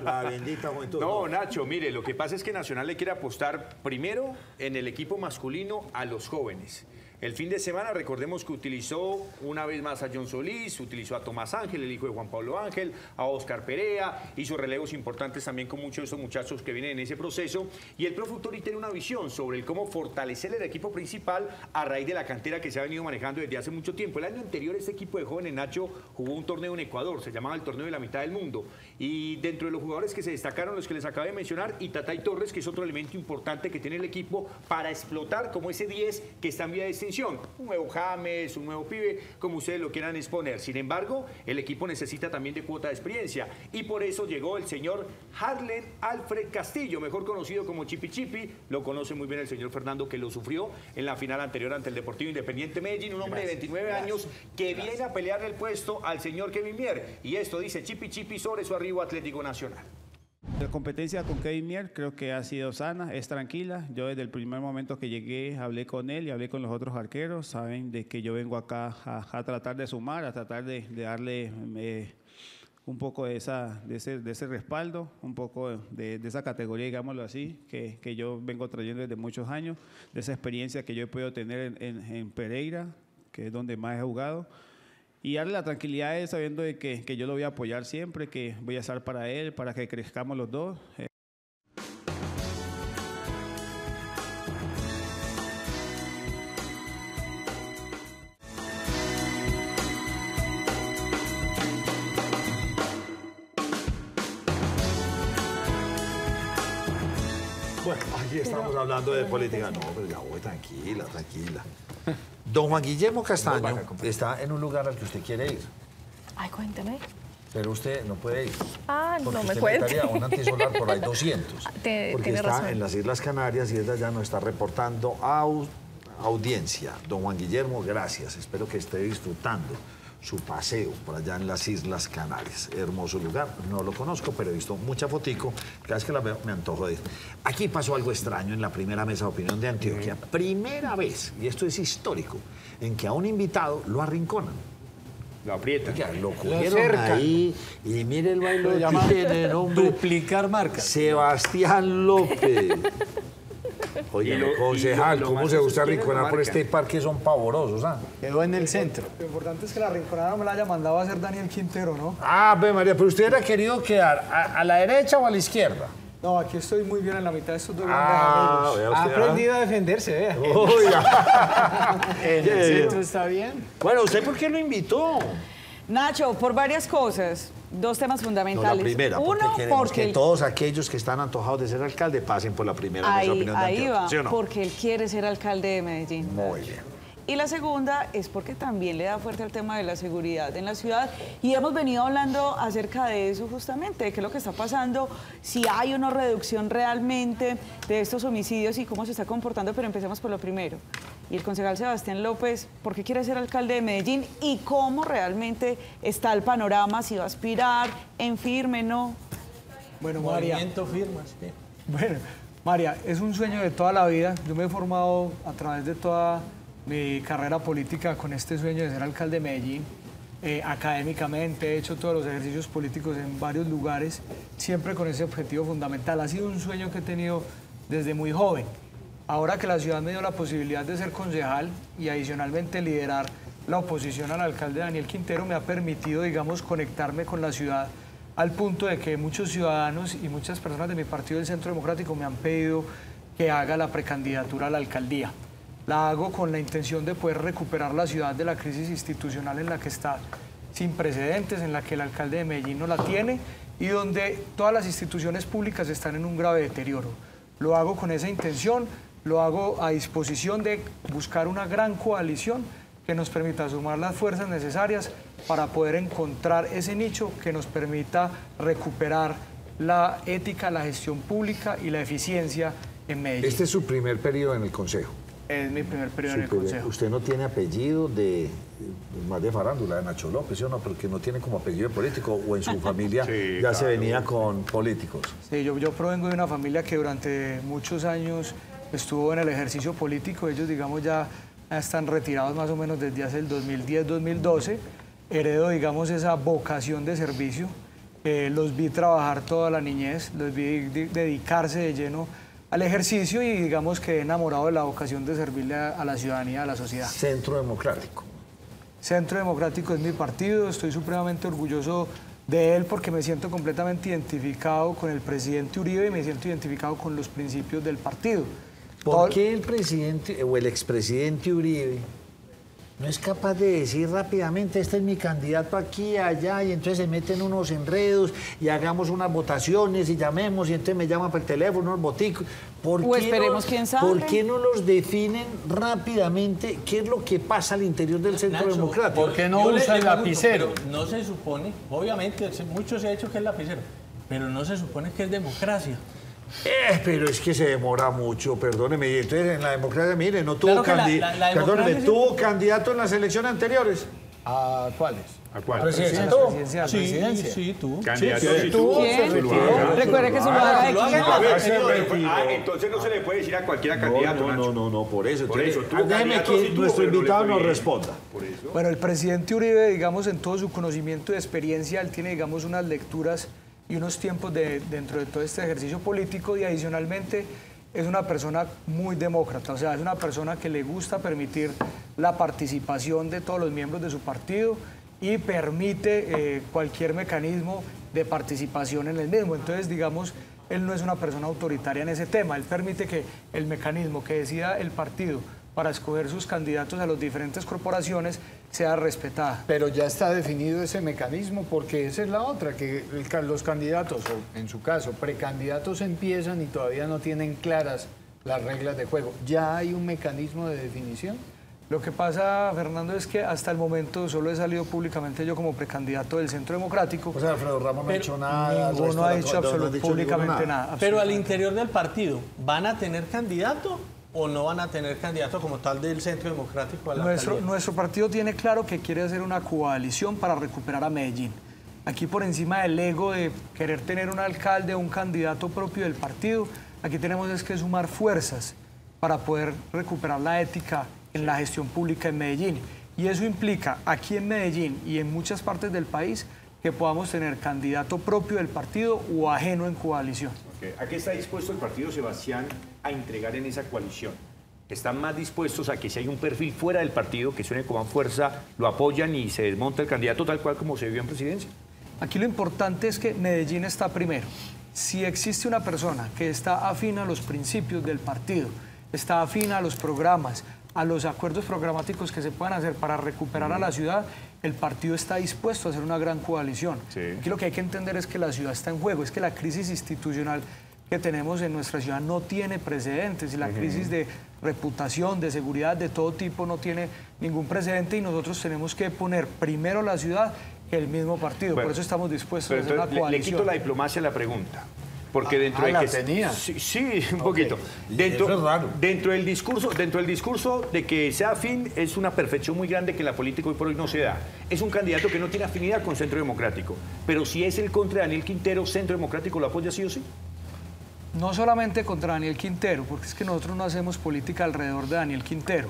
La bendita juventud. No, Nacho, mire, lo que pasa es que Nacional le quiere apostar primero en el equipo masculino a los jóvenes. El fin de semana, recordemos que utilizó una vez más a John Solís, utilizó a Tomás Ángel, el hijo de Juan Pablo Ángel, a Oscar Perea, hizo relevos importantes también con muchos de esos muchachos que vienen en ese proceso. Y el profe Autori tiene una visión sobre el cómo fortalecer el equipo principal a raíz de la cantera que se ha venido manejando desde hace mucho tiempo. El año anterior este equipo de jóvenes, Nacho, jugó un torneo en Ecuador, se llamaba el Torneo de la Mitad del Mundo. Y dentro de los jugadores que se destacaron, los que les acabé de mencionar, y Tatay Torres, que es otro elemento importante que tiene el equipo para explotar como ese 10 que está en vía de extinción. Un nuevo James, un nuevo pibe, como ustedes lo quieran exponer. Sin embargo, el equipo necesita también de cuota de experiencia y por eso llegó el señor Harlen Alfred Castillo, mejor conocido como Chipi Chipi. Lo conoce muy bien el señor Fernando, que lo sufrió en la final anterior ante el Deportivo Independiente Medellín, un hombre de 29 años que viene a pelearle el puesto al señor Kevin Mier. Y esto dice Chipi Chipi sobre su arribo Atlético Nacional. La competencia con Kevin Mier creo que ha sido sana, es tranquila. Yo desde el primer momento que llegué hablé con él y hablé con los otros arqueros. Saben de que yo vengo acá a tratar de sumar, a tratar de darle un poco de ese respaldo, un poco de esa categoría, digámoslo así, que yo vengo trayendo desde muchos años, de esa experiencia que yo he podido tener en Pereira, que es donde más he jugado. Y darle la tranquilidad de sabiendo de que yo lo voy a apoyar siempre, que voy a estar para él, para que crezcamos los dos. Bueno, aquí estamos hablando de política. No, pero ya voy, tranquila, tranquila. Don Juan Guillermo Castaño está en un lugar al que usted quiere ir. Ay, cuénteme. Pero usted no puede ir. Ah, porque no me usted cuente. necesitaría un antisolar por ahí 200. Porque tiene está razón. en las Islas Canarias y desde allá nos está reportando audiencia. Don Juan Guillermo, gracias. Espero que esté disfrutando su paseo por allá en las Islas Canarias. Hermoso lugar, no lo conozco, pero he visto mucha fotico. Cada vez que la veo me antojo de ir. Aquí pasó algo extraño en la primera mesa de opinión de Antioquia. Primera vez, y esto es histórico, en que a un invitado lo arrinconan. Lo aprietan. Lo cogieron ahí y mire el baile que tiene, hombre. Duplicar marcas. Sebastián López. Oye, concejal, ¿cómo se gusta arrinconar por este parque? Son pavorosos, ¿ah? Quedó en el centro. Lo importante es que la rinconada me la haya mandado a hacer Daniel Quintero, ¿no? Ah, ve María, pero usted hubiera querido quedar a la derecha o a la izquierda. No, aquí estoy muy bien en la mitad de estos dos grandes amigos. Vea usted, Ha aprendido a defenderse, vea. Oiga. En el centro está bien. Bueno, ¿usted por qué lo invitó? Nacho, por varias cosas. Dos temas No, fundamentales. la primera, porque queremos que todos aquellos que están antojados de ser alcalde pasen por la primera mesa de opinión de Antioquia. va, ¿Sí o no? porque él quiere ser alcalde de Medellín. Muy bien. Y la segunda es porque también le da fuerte al tema de la seguridad en la ciudad. Y hemos venido hablando acerca de eso justamente, de qué es lo que está pasando, si hay una reducción realmente de estos homicidios y cómo se está comportando. Pero empecemos por lo primero. Y el concejal Sebastián López, ¿por qué quiere ser alcalde de Medellín? Y cómo realmente está el panorama, si va a aspirar, en firme, no. Bueno, María. Movimiento firmas, sí. Bueno, María, es un sueño de toda la vida. Yo me he formado a través de toda mi carrera política con este sueño de ser alcalde de Medellín. Académicamente he hecho todos los ejercicios políticos en varios lugares, siempre con ese objetivo fundamental. Ha sido un sueño que he tenido desde muy joven. Ahora que la ciudad me dio la posibilidad de ser concejal y adicionalmente liderar la oposición al alcalde Daniel Quintero, me ha permitido, digamos, conectarme con la ciudad al punto de que muchos ciudadanos y muchas personas de mi partido del Centro Democrático me han pedido que haga la precandidatura a la alcaldía. La hago con la intención de poder recuperar la ciudad de la crisis institucional en la que está, sin precedentes, en la que el alcalde de Medellín no la tiene y donde todas las instituciones públicas están en un grave deterioro. Lo hago con esa intención, lo hago a disposición de buscar una gran coalición que nos permita sumar las fuerzas necesarias para poder encontrar ese nicho que nos permita recuperar la ética, la gestión pública y la eficiencia en Medellín. Este es su primer periodo en el Consejo. Es mi primer periodo en el Consejo. Usted no tiene apellido más de farándula, de Nacho López, ¿sí o no? Pero que no tiene como apellido de político, o en su familia Sí, ya claro. se venía con políticos. Sí, yo provengo de una familia que durante muchos años estuvo en el ejercicio político. Ellos, digamos, ya están retirados más o menos desde hace el 2010-2012. Heredo, digamos, esa vocación de servicio. Los vi trabajar toda la niñez, los vi dedicarse de lleno al ejercicio y digamos que he enamorado de la vocación de servirle a la ciudadanía, a la sociedad. Centro Democrático. Centro Democrático es mi partido, estoy supremamente orgulloso de él porque me siento completamente identificado con el presidente Uribe y me siento identificado con los principios del partido. ¿Por qué el presidente o el expresidente Uribe no es capaz de decir rápidamente, este es mi candidato aquí, allá, y entonces se meten unos enredos y hagamos unas votaciones y llamemos, y entonces me llaman por el teléfono, unos boticos. O esperemos quién sabe. ¿Por qué no los definen rápidamente qué es lo que pasa al interior del Centro Democrático? ¿Por qué no usa el lapicero? No se supone, obviamente, mucho se ha hecho que es lapicero, pero no se supone que es democracia. Pero es que se demora mucho, perdóneme. Y entonces en la democracia, mire, no tuvo democracia... ¿tuvo candidato en las elecciones anteriores? ¿A cuáles? ¿A cuál? Presidencia. Sí, tuvo. Candidato ¿Quién? Recuerde que se lo haga de entonces no se le puede decir a cualquiera candidato. No, por eso. Déjeme que nuestro invitado nos responda. Bueno, el presidente Uribe, digamos, en todo su conocimiento y experiencia, él tiene, digamos, unas lecturas y unos tiempos dentro de todo este ejercicio político, y adicionalmente es una persona muy demócrata, o sea, es una persona que le gusta permitir la participación de todos los miembros de su partido y permite cualquier mecanismo de participación en el mismo. Entonces, digamos, él no es una persona autoritaria en ese tema, él permite que el mecanismo que decida el partido para escoger sus candidatos a las diferentes corporaciones sea respetada. Pero ya está definido ese mecanismo, porque esa es la otra, que los candidatos, o en su caso, precandidatos empiezan y todavía no tienen claras las reglas de juego. ¿Ya hay un mecanismo de definición? Lo que pasa, Fernando, es que hasta el momento solo he salido públicamente yo como precandidato del Centro Democrático. O sea, Alfredo Ramos no ha dicho nada. Ninguno ha dicho públicamente nada. Pero al interior del partido, ¿van a tener candidato o no van a tener candidato como tal del Centro Democrático a la alcaldía? Nuestro partido tiene claro que quiere hacer una coalición para recuperar a Medellín. Aquí, por encima del ego de querer tener un alcalde o un candidato propio del partido, aquí tenemos que sumar fuerzas para poder recuperar la ética en la gestión pública en Medellín. Y eso implica aquí en Medellín y en muchas partes del país que podamos tener candidato propio del partido o ajeno en coalición. ¿A qué está dispuesto el partido, Sebastián, a entregar en esa coalición? ¿Están más dispuestos a que si hay un perfil fuera del partido que suene como fuerza, lo apoyan y se desmonta el candidato tal cual como se vio en presidencia? Aquí lo importante es que Medellín está primero. Si existe una persona que está afín a los principios del partido, está afín a los programas, a los acuerdos programáticos que se puedan hacer para recuperar a la ciudad, el partido está dispuesto a hacer una gran coalición. Aquí lo que hay que entender es que la ciudad está en juego, es que la crisis institucional que tenemos en nuestra ciudad no tiene precedentes, y la crisis de reputación, de seguridad, de todo tipo no tiene ningún precedente, y nosotros tenemos que poner primero la ciudad que el mismo partido. Por eso estamos dispuestos a hacer una coalición. Le quito la diplomacia a la pregunta. Porque dentro de la que tenía. Sí, un poquito. Dentro del discurso de que sea afín es una perfección muy grande que la política hoy por hoy no se da. Es un candidato que no tiene afinidad con Centro Democrático. Pero si es el contra Daniel Quintero, ¿Centro Democrático lo apoya sí o sí? No solamente contra Daniel Quintero, porque es que nosotros no hacemos política alrededor de Daniel Quintero.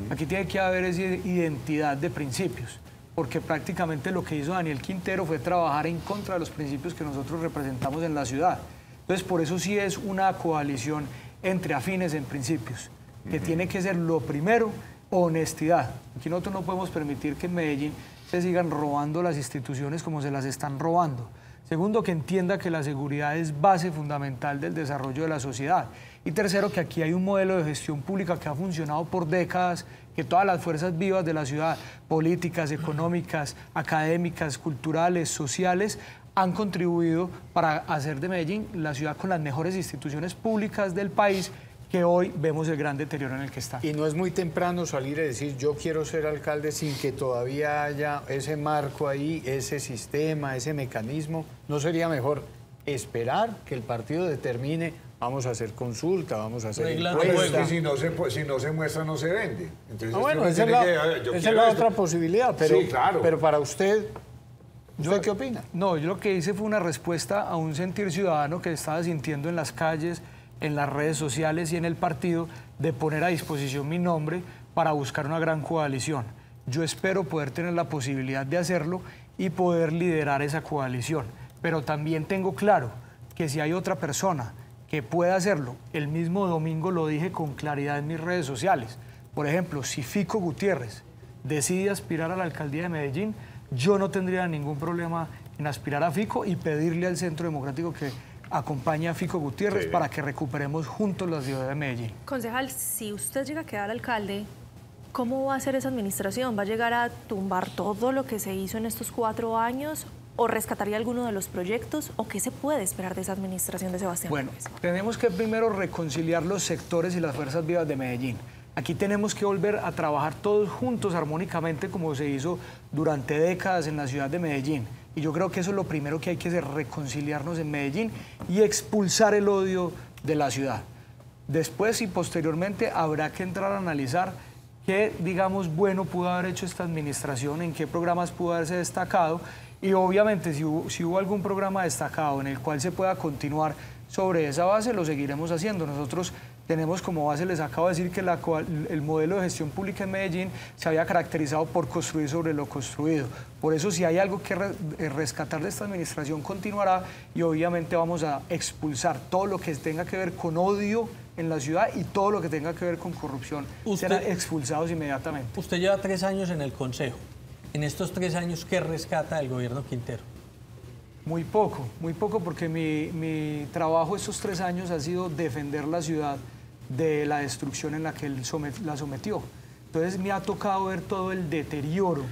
Aquí tiene que haber esa identidad de principios, porque prácticamente lo que hizo Daniel Quintero fue trabajar en contra de los principios que nosotros representamos en la ciudad. Entonces, por eso sí es una coalición entre afines en principios, que tiene que ser lo primero, honestidad. Aquí nosotros no podemos permitir que en Medellín se sigan robando las instituciones como se las están robando. Segundo, que entienda que la seguridad es base fundamental del desarrollo de la sociedad. Y tercero, que aquí hay un modelo de gestión pública que ha funcionado por décadas, que todas las fuerzas vivas de la ciudad, políticas, económicas, académicas, culturales, sociales, han contribuido para hacer de Medellín la ciudad con las mejores instituciones públicas del país, que hoy vemos el gran deterioro en el que está. Y no es muy temprano salir y decir yo quiero ser alcalde sin que todavía haya ese marco ahí, ese sistema, ese mecanismo. ¿No sería mejor esperar que el partido determine, vamos a hacer consulta, vamos a hacer encuesta? Es que si no se muestra, no se vende. Entonces, bueno, esa es la otra posibilidad, pero, sí, claro. Pero para usted... ¿Usted qué opina? No, yo lo que hice fue una respuesta a un sentir ciudadano que estaba sintiendo en las calles, en las redes sociales y en el partido, de poner a disposición mi nombre para buscar una gran coalición. Yo espero poder tener la posibilidad de hacerlo y poder liderar esa coalición. Pero también tengo claro que si hay otra persona que pueda hacerlo, el mismo domingo lo dije con claridad en mis redes sociales. Por ejemplo, si Fico Gutiérrez decide aspirar a la alcaldía de Medellín, yo no tendría ningún problema en aspirar a Fico y pedirle al Centro Democrático que acompañe a Fico Gutiérrez para que recuperemos juntos la ciudad de Medellín. Concejal, si usted llega a quedar alcalde, ¿Cómo va a ser esa administración? ¿Va a llegar a tumbar todo lo que se hizo en estos 4 años? ¿O rescataría alguno de los proyectos? ¿O qué se puede esperar de esa administración de Sebastián Bueno, López? tenemos que primero reconciliar los sectores y las fuerzas vivas de Medellín. Aquí tenemos que volver a trabajar todos juntos armónicamente como se hizo durante décadas en la ciudad de Medellín. Y yo creo que eso es lo primero que hay que hacer, reconciliarnos en Medellín y expulsar el odio de la ciudad. Después y posteriormente habrá que entrar a analizar qué, digamos, bueno pudo haber hecho esta administración, en qué programas pudo haberse destacado y obviamente si hubo algún programa destacado en el cual se pueda continuar sobre esa base, lo seguiremos haciendo. Nosotros tenemos como base, les acabo de decir que el modelo de gestión pública en Medellín se había caracterizado por construir sobre lo construido. Por eso si hay algo que rescatar de esta administración continuará y obviamente vamos a expulsar todo lo que tenga que ver con odio en la ciudad y todo lo que tenga que ver con corrupción serán expulsados inmediatamente. Usted lleva 3 años en el Consejo. En estos 3 años, ¿qué rescata del gobierno Quintero? Muy poco porque mi trabajo estos 3 años ha sido defender la ciudad de la destrucción en la que él la sometió. Entonces me ha tocado ver todo el deterioro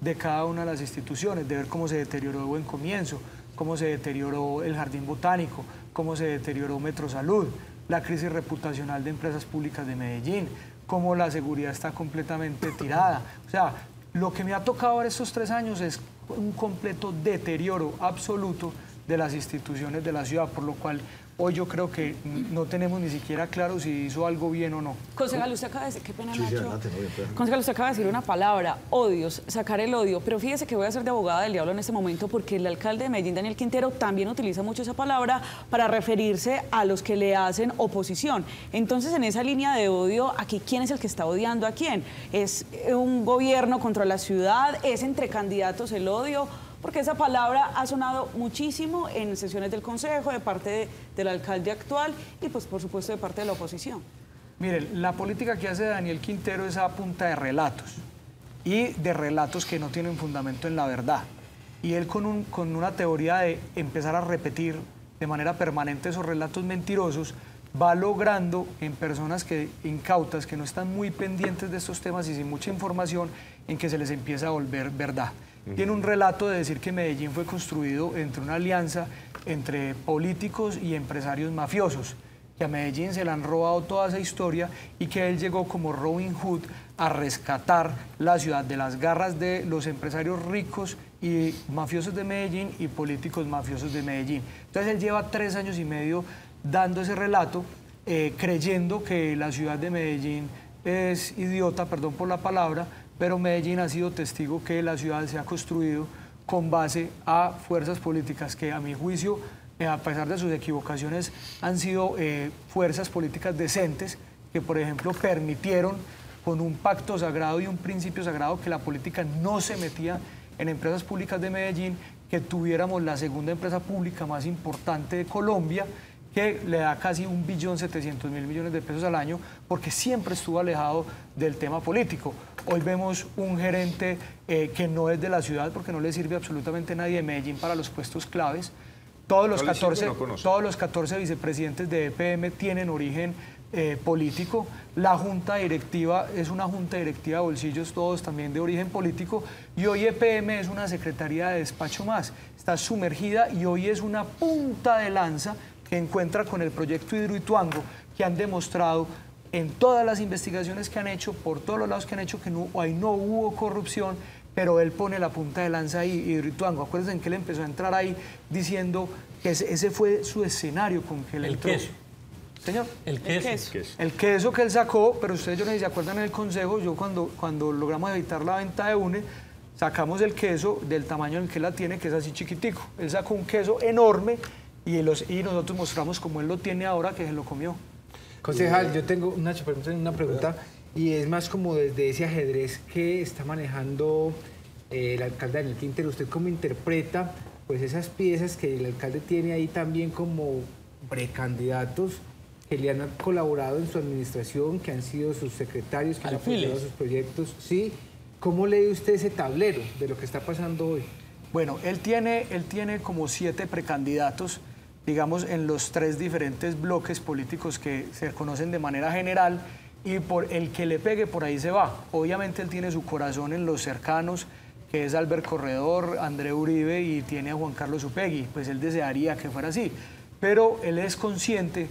de cada una de las instituciones, de ver cómo se deterioró Buen Comienzo, cómo se deterioró el Jardín Botánico, cómo se deterioró Metrosalud, la crisis reputacional de empresas públicas de Medellín, cómo la seguridad está completamente tirada. O sea, lo que me ha tocado ver estos 3 años es un completo deterioro absoluto de las instituciones de la ciudad, por lo cual hoy yo creo que no tenemos ni siquiera claro si hizo algo bien o no. Concejal, usted acaba de decir, qué pena, Nacho. Concejal, usted acaba de decir una palabra, odios, sacar el odio, pero fíjese que voy a ser de abogada del diablo en este momento porque el alcalde de Medellín, Daniel Quintero, también utiliza mucho esa palabra para referirse a los que le hacen oposición. Entonces, en esa línea de odio, aquí, ¿quién es el que está odiando a quién? ¿Es un gobierno contra la ciudad? ¿Es entre candidatos el odio? Porque esa palabra ha sonado muchísimo en sesiones del Consejo, de parte del alcalde actual y, pues, por supuesto, de parte de la oposición. Miren, la política que hace Daniel Quintero es a punta de relatos y de relatos que no tienen fundamento en la verdad. Y él con una teoría de empezar a repetir de manera permanente esos relatos mentirosos, va logrando en personas incautas, que no están muy pendientes de estos temas y sin mucha información, en que se les empieza a volver verdad. Tiene un relato de decir que Medellín fue construido entre una alianza entre políticos y empresarios mafiosos, que a Medellín se le han robado toda esa historia y que él llegó como Robin Hood a rescatar la ciudad de las garras de los empresarios ricos y mafiosos de Medellín y políticos mafiosos de Medellín. Entonces él lleva 3 años y medio dando ese relato, creyendo que la ciudad de Medellín es idiota, perdón por la palabra, pero Medellín ha sido testigo que la ciudad se ha construido con base a fuerzas políticas que, a mi juicio, a pesar de sus equivocaciones, han sido fuerzas políticas decentes que, por ejemplo, permitieron con un pacto sagrado y un principio sagrado que la política no se metía en empresas públicas de Medellín, que tuviéramos la segunda empresa pública más importante de Colombia, que le da casi 1.700.000 millones de pesos al año, porque siempre estuvo alejado del tema político. Hoy vemos un gerente que no es de la ciudad, porque no le sirve absolutamente a nadie de Medellín para los puestos claves. Todos los 14 vicepresidentes de EPM tienen origen político. La junta directiva es una junta directiva de bolsillos, todos también de origen político. Y hoy EPM es una secretaría de despacho más. Está sumergida y hoy es una punta de lanza que encuentra con el proyecto Hidroituango, que han demostrado en todas las investigaciones que han hecho, por todos los lados que han hecho, que ahí no hubo corrupción, pero él pone la punta de lanza ahí, Hidroituango. Acuérdense que él empezó a entrar ahí diciendo que ese fue su escenario con que él entró. queso. Señor. El queso. El queso que él sacó, pero ustedes, yo no sé si se acuerdan en el Consejo, yo cuando logramos evitar la venta de UNE, sacamos el queso del tamaño en el que la tiene, que es así chiquitico. Él sacó un queso enorme y nosotros mostramos como él lo tiene ahora, que se lo comió. Concejal, yo tengo una pregunta y es más como desde ese ajedrez que está manejando el alcalde Daniel Quintero. ¿Usted cómo interpreta pues esas piezas que el alcalde tiene ahí también como precandidatos que le han colaborado en su administración, que han sido sus secretarios, que han apoyado sus proyectos? Sí. ¿Cómo lee usted ese tablero de lo que está pasando hoy? Bueno, él tiene como 7 precandidatos, digamos, en los 3 diferentes bloques políticos que se conocen de manera general, y por el que le pegue por ahí se va. Obviamente él tiene su corazón en los cercanos, que es Albert Corredor, André Uribe y tiene a Juan Carlos Upegui, pues él desearía que fuera así, pero él es consciente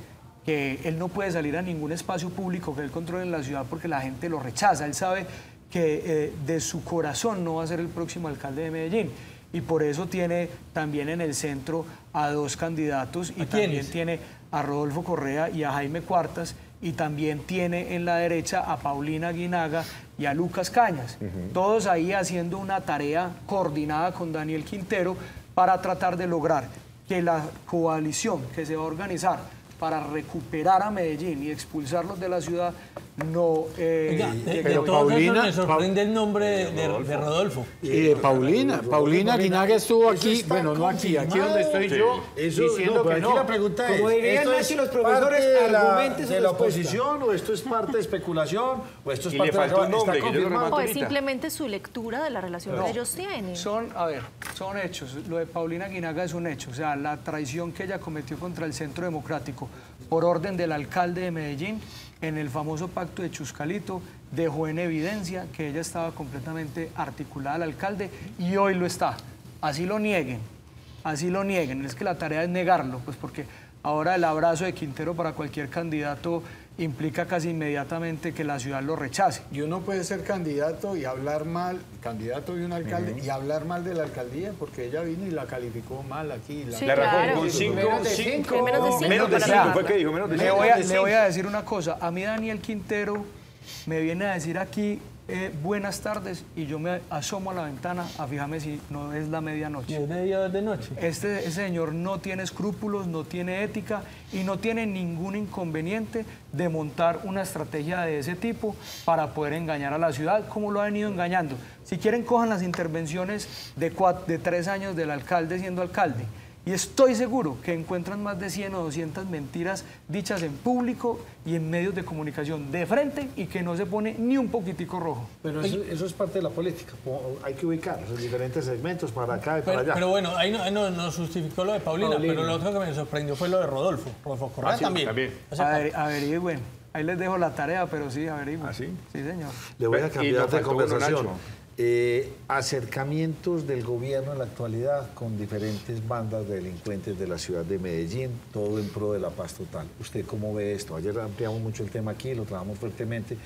que él no puede salir a ningún espacio público que él controle en la ciudad porque la gente lo rechaza. Él sabe que de su corazón no va a ser el próximo alcalde de Medellín y por eso tiene también en el centro a 2 candidatos y también tiene a Rodolfo Correa y a Jaime Cuartas y también tiene en la derecha a Paulina Guinaga y a Lucas Cañas, todos ahí haciendo una tarea coordinada con Daniel Quintero para tratar de lograr que la coalición que se va a organizar para recuperar a Medellín y expulsarlos de la ciudad no... pero Paulina... Me sorprende el nombre de Rodolfo. Y de Paulina. Paulina Guinaga estuvo aquí, bueno, no aquí donde estoy yo, diciendo que no. La pregunta como dirían ¿esto los profesores, argumentes de la oposición o esto es parte de especulación o esto es parte de la nombre, o es simplemente su lectura de la relación que ellos tienen? Son hechos. Lo de Paulina Guinaga es un hecho. O sea, la traición que ella cometió contra el Centro Democrático por orden del alcalde de Medellín en el famoso pacto de Chuscalito dejó en evidencia que ella estaba completamente articulada al alcalde y hoy lo está. Así lo nieguen. Es que la tarea es negarlo, pues porque ahora el abrazo de Quintero para cualquier candidato implica casi inmediatamente que la ciudad lo rechace. Y uno puede ser candidato y hablar mal, candidato de un alcalde, y hablar mal de la alcaldía, porque ella vino y la calificó mal aquí. Sí, claro. Con 5, menos de 5 fue que dijo, menos de 5. Le voy a decir una cosa, a mí Daniel Quintero me viene a decir aquí buenas tardes y yo me asomo a la ventana a fijarme si no es la medianoche. ¿Es media de noche? Ese señor no tiene escrúpulos, no tiene ética y no tiene ningún inconveniente de montar una estrategia de ese tipo para poder engañar a la ciudad, como lo han ido engañando. Si quieren, cojan las intervenciones de 3 años del alcalde siendo alcalde. Y estoy seguro que encuentran más de 100 o 200 mentiras dichas en público y en medios de comunicación de frente y que no se pone ni un poquitico rojo. Pero eso es parte de la política. Hay que ubicarlos en diferentes segmentos, para acá y para allá. Pero bueno, ahí no justificó lo de Paulina, pero lo otro que me sorprendió fue lo de Rodolfo Correa también. Averigüen. Ahí les dejo la tarea, pero sí, averigüen. ¿Ah, sí? Sí, señor. Le voy a cambiar de conversación. Acercamientos del gobierno en la actualidad con diferentes bandas de delincuentes de la ciudad de Medellín, todo en pro de la paz total. ¿Usted cómo ve esto? Ayer ampliamos mucho el tema aquí, lo trabajamos fuertemente.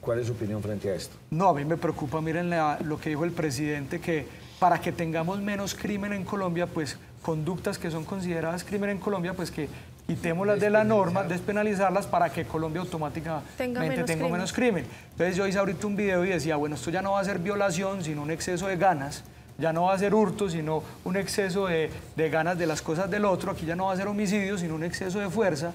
¿Cuál es su opinión frente a esto? No, a mí me preocupa, miren lo que dijo el presidente, que para que tengamos menos crimen en Colombia, pues conductas que son consideradas crimen en Colombia, pues que quitémoslas de la norma, despenalizarlas para que Colombia automáticamente tenga menos crimen. Entonces yo hice ahorita un video y decía, bueno, esto ya no va a ser violación, sino un exceso de ganas, ya no va a ser hurto, sino un exceso de ganas de las cosas del otro, aquí ya no va a ser homicidio, sino un exceso de fuerza.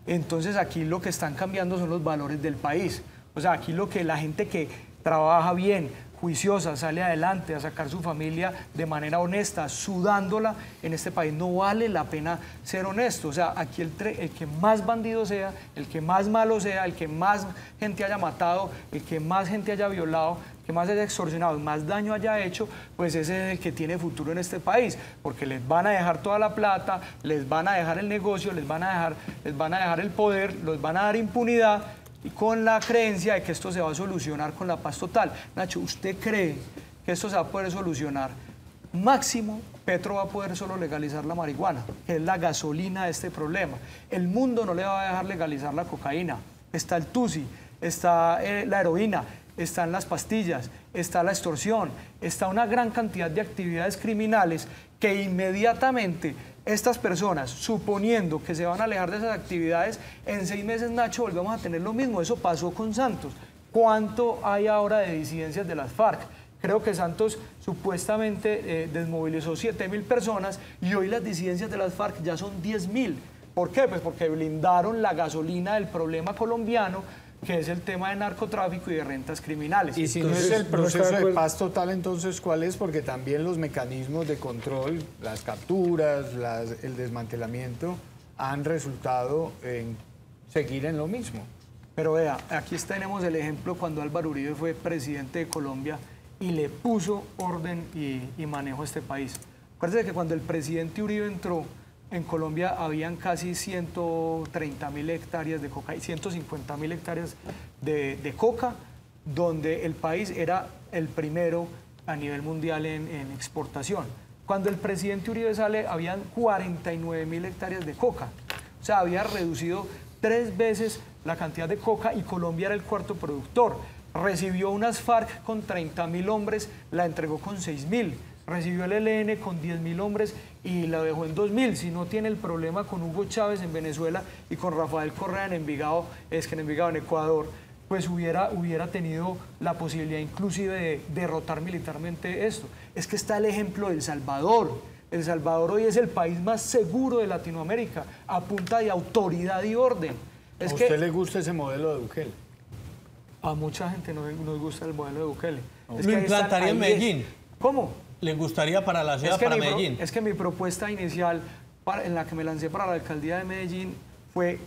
Entonces aquí lo que están cambiando son los valores del país. O sea, aquí lo que la gente que trabaja bien, juiciosa, sale adelante a sacar su familia de manera honesta, sudándola, en este país no vale la pena ser honesto. O sea, aquí el que más bandido sea, el que más malo sea, el que más gente haya matado, el que más gente haya violado, el que más haya extorsionado, más daño haya hecho, pues ese es el que tiene futuro en este país, porque les van a dejar toda la plata, les van a dejar el negocio, les van a dejar el poder, les van a dar impunidad, y con la creencia de que esto se va a solucionar con la paz total. Nacho, ¿usted cree que esto se va a poder solucionar? Máximo, Petro va a poder solo legalizar la marihuana, que es la gasolina de este problema. El mundo no le va a dejar legalizar la cocaína. Está el tusi, está la heroína, están las pastillas, está la extorsión, está una gran cantidad de actividades criminales que inmediatamente estas personas, suponiendo que se van a alejar de esas actividades, en 6 meses, Nacho, volvemos a tener lo mismo. Eso pasó con Santos. ¿Cuánto hay ahora de disidencias de las FARC? Creo que Santos supuestamente desmovilizó 7.000 personas y hoy las disidencias de las FARC ya son 10.000. ¿Por qué? Pues porque blindaron la gasolina del problema colombiano, que es el tema de narcotráfico y de rentas criminales. Y si entonces, no es el proceso de paz total, entonces, ¿cuál es? Porque también los mecanismos de control, las capturas, el desmantelamiento, han resultado en seguir en lo mismo. Pero vea, aquí tenemos el ejemplo cuando Álvaro Uribe fue presidente de Colombia y le puso orden y manejo a este país. Acuérdense que cuando el presidente Uribe entró, en Colombia habían casi 130.000 hectáreas de coca y 150.000 hectáreas de coca, donde el país era el primero a nivel mundial en exportación. Cuando el presidente Uribe sale, habían 49.000 hectáreas de coca. O sea, había reducido 3 veces la cantidad de coca y Colombia era el cuarto productor. Recibió unas FARC con 30.000 hombres, la entregó con 6.000. Recibió el ELN con 10.000 hombres y la dejó en 2.000. Si no tiene el problema con Hugo Chávez en Venezuela y con Rafael Correa en Envigado, en Ecuador, pues hubiera tenido la posibilidad inclusive de derrotar militarmente esto. Es que está el ejemplo de El Salvador. El Salvador hoy es el país más seguro de Latinoamérica, a punta de autoridad y orden. ¿A usted le gusta ese modelo de Bukele? A mucha gente no nos gusta el modelo de Bukele. Es que lo implantaría en Medellín. ¿Cómo? ¿Le gustaría para la ciudad, para Medellín? Es que mi propuesta inicial en la que me lancé para la alcaldía de Medellín fue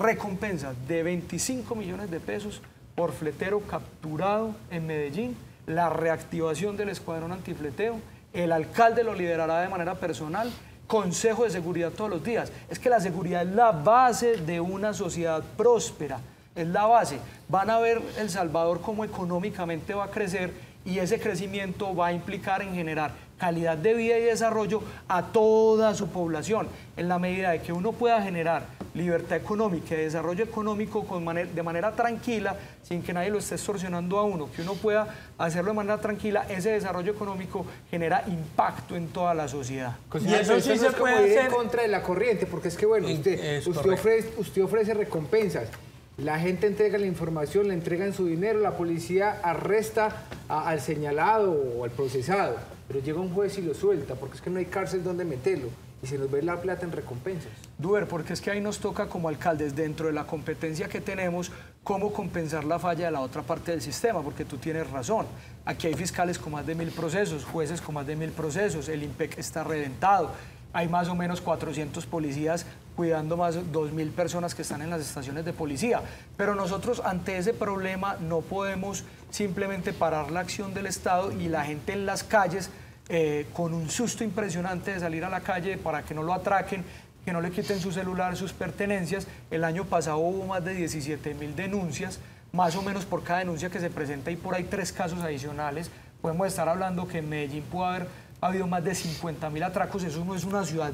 recompensa de 25 millones de pesos por fletero capturado en Medellín, la reactivación del escuadrón antifleteo, el alcalde lo liderará de manera personal, consejo de seguridad todos los días. Es que la seguridad es la base de una sociedad próspera, es la base. Van a ver El Salvador cómo económicamente va a crecer y ese crecimiento va a implicar en generar calidad de vida y desarrollo a toda su población. En la medida de que uno pueda generar libertad económica y desarrollo económico de manera tranquila, sin que nadie lo esté extorsionando a uno, que uno pueda hacerlo de manera tranquila, ese desarrollo económico genera impacto en toda la sociedad. Y eso sí se puede hacer en contra de la corriente, porque es que bueno, usted ofrece recompensas. La gente entrega la información, le entregan su dinero, la policía arresta al señalado o al procesado, pero llega un juez y lo suelta, porque es que no hay cárcel donde meterlo y se nos ve la plata en recompensas. Duber, porque es que ahí nos toca como alcaldes, dentro de la competencia que tenemos, cómo compensar la falla de la otra parte del sistema, porque tú tienes razón. Aquí hay fiscales con más de 1.000 procesos, jueces con más de 1.000 procesos, el IMPEC está reventado. Hay más o menos 400 policías cuidando más de 2.000 personas que están en las estaciones de policía. Pero nosotros ante ese problema no podemos simplemente parar la acción del Estado y la gente en las calles con un susto impresionante de salir a la calle para que no lo atraquen, que no le quiten su celular, sus pertenencias. El año pasado hubo más de 17.000 denuncias, más o menos por cada denuncia que se presenta y por ahí 3 casos adicionales. Podemos estar hablando que en Medellín puede ha habido más de 50.000 atracos, eso no es una ciudad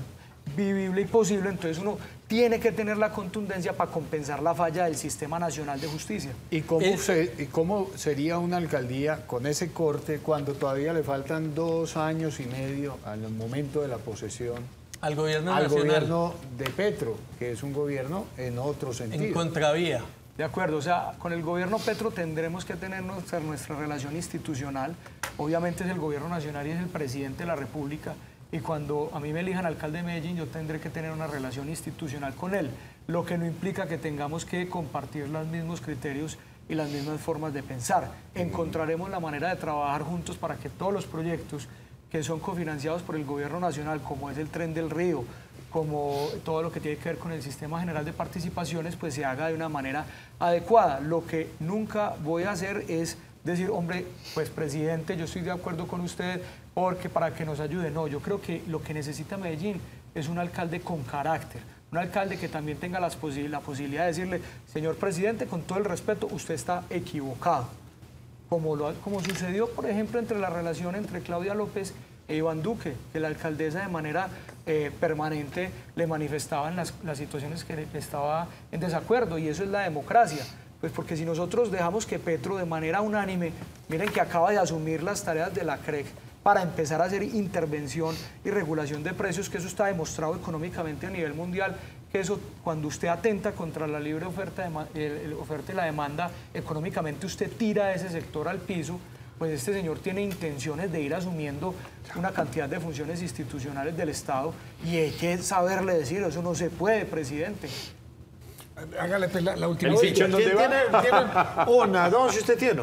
vivible y posible, entonces uno tiene que tener la contundencia para compensar la falla del Sistema Nacional de Justicia. ¿Y cómo sería una alcaldía con ese corte cuando todavía le faltan 2 años y medio al momento de la posesión? Al gobierno nacional. Al gobierno de Petro, que es un gobierno en otro sentido. En contravía. De acuerdo, o sea, con el gobierno Petro tendremos que tener nuestra relación institucional. Obviamente es el gobierno nacional y es el presidente de la República. Y cuando a mí me elijan alcalde de Medellín, yo tendré que tener una relación institucional con él. Lo que no implica que tengamos que compartir los mismos criterios y las mismas formas de pensar. Encontraremos la manera de trabajar juntos para que todos los proyectos que son cofinanciados por el gobierno nacional, como es el Tren del Río, como todo lo que tiene que ver con el Sistema General de Participaciones, pues se haga de una manera adecuada. Lo que nunca voy a hacer es decir, hombre, pues presidente, yo estoy de acuerdo con usted porque para que nos ayude. No, yo creo que lo que necesita Medellín es un alcalde con carácter, un alcalde que también tenga la posibilidad de decirle, señor presidente, con todo el respeto, usted está equivocado. Como sucedió, por ejemplo, entre la relación entre Claudia López e Iván Duque, que la alcaldesa de manera permanente le manifestaba en las situaciones que estaba en desacuerdo, y eso es la democracia. Pues porque si nosotros dejamos que Petro de manera unánime, miren que acaba de asumir las tareas de la CREC para empezar a hacer intervención y regulación de precios, que eso está demostrado económicamente a nivel mundial, que eso cuando usted atenta contra la libre oferta y la demanda, económicamente usted tira a ese sector al piso. Pues este señor tiene intenciones de ir asumiendo una cantidad de funciones institucionales del Estado y hay que saberle decir, eso no se puede, presidente. Hágale pues la última. ¿Quién tiene una, dos, si usted tiene?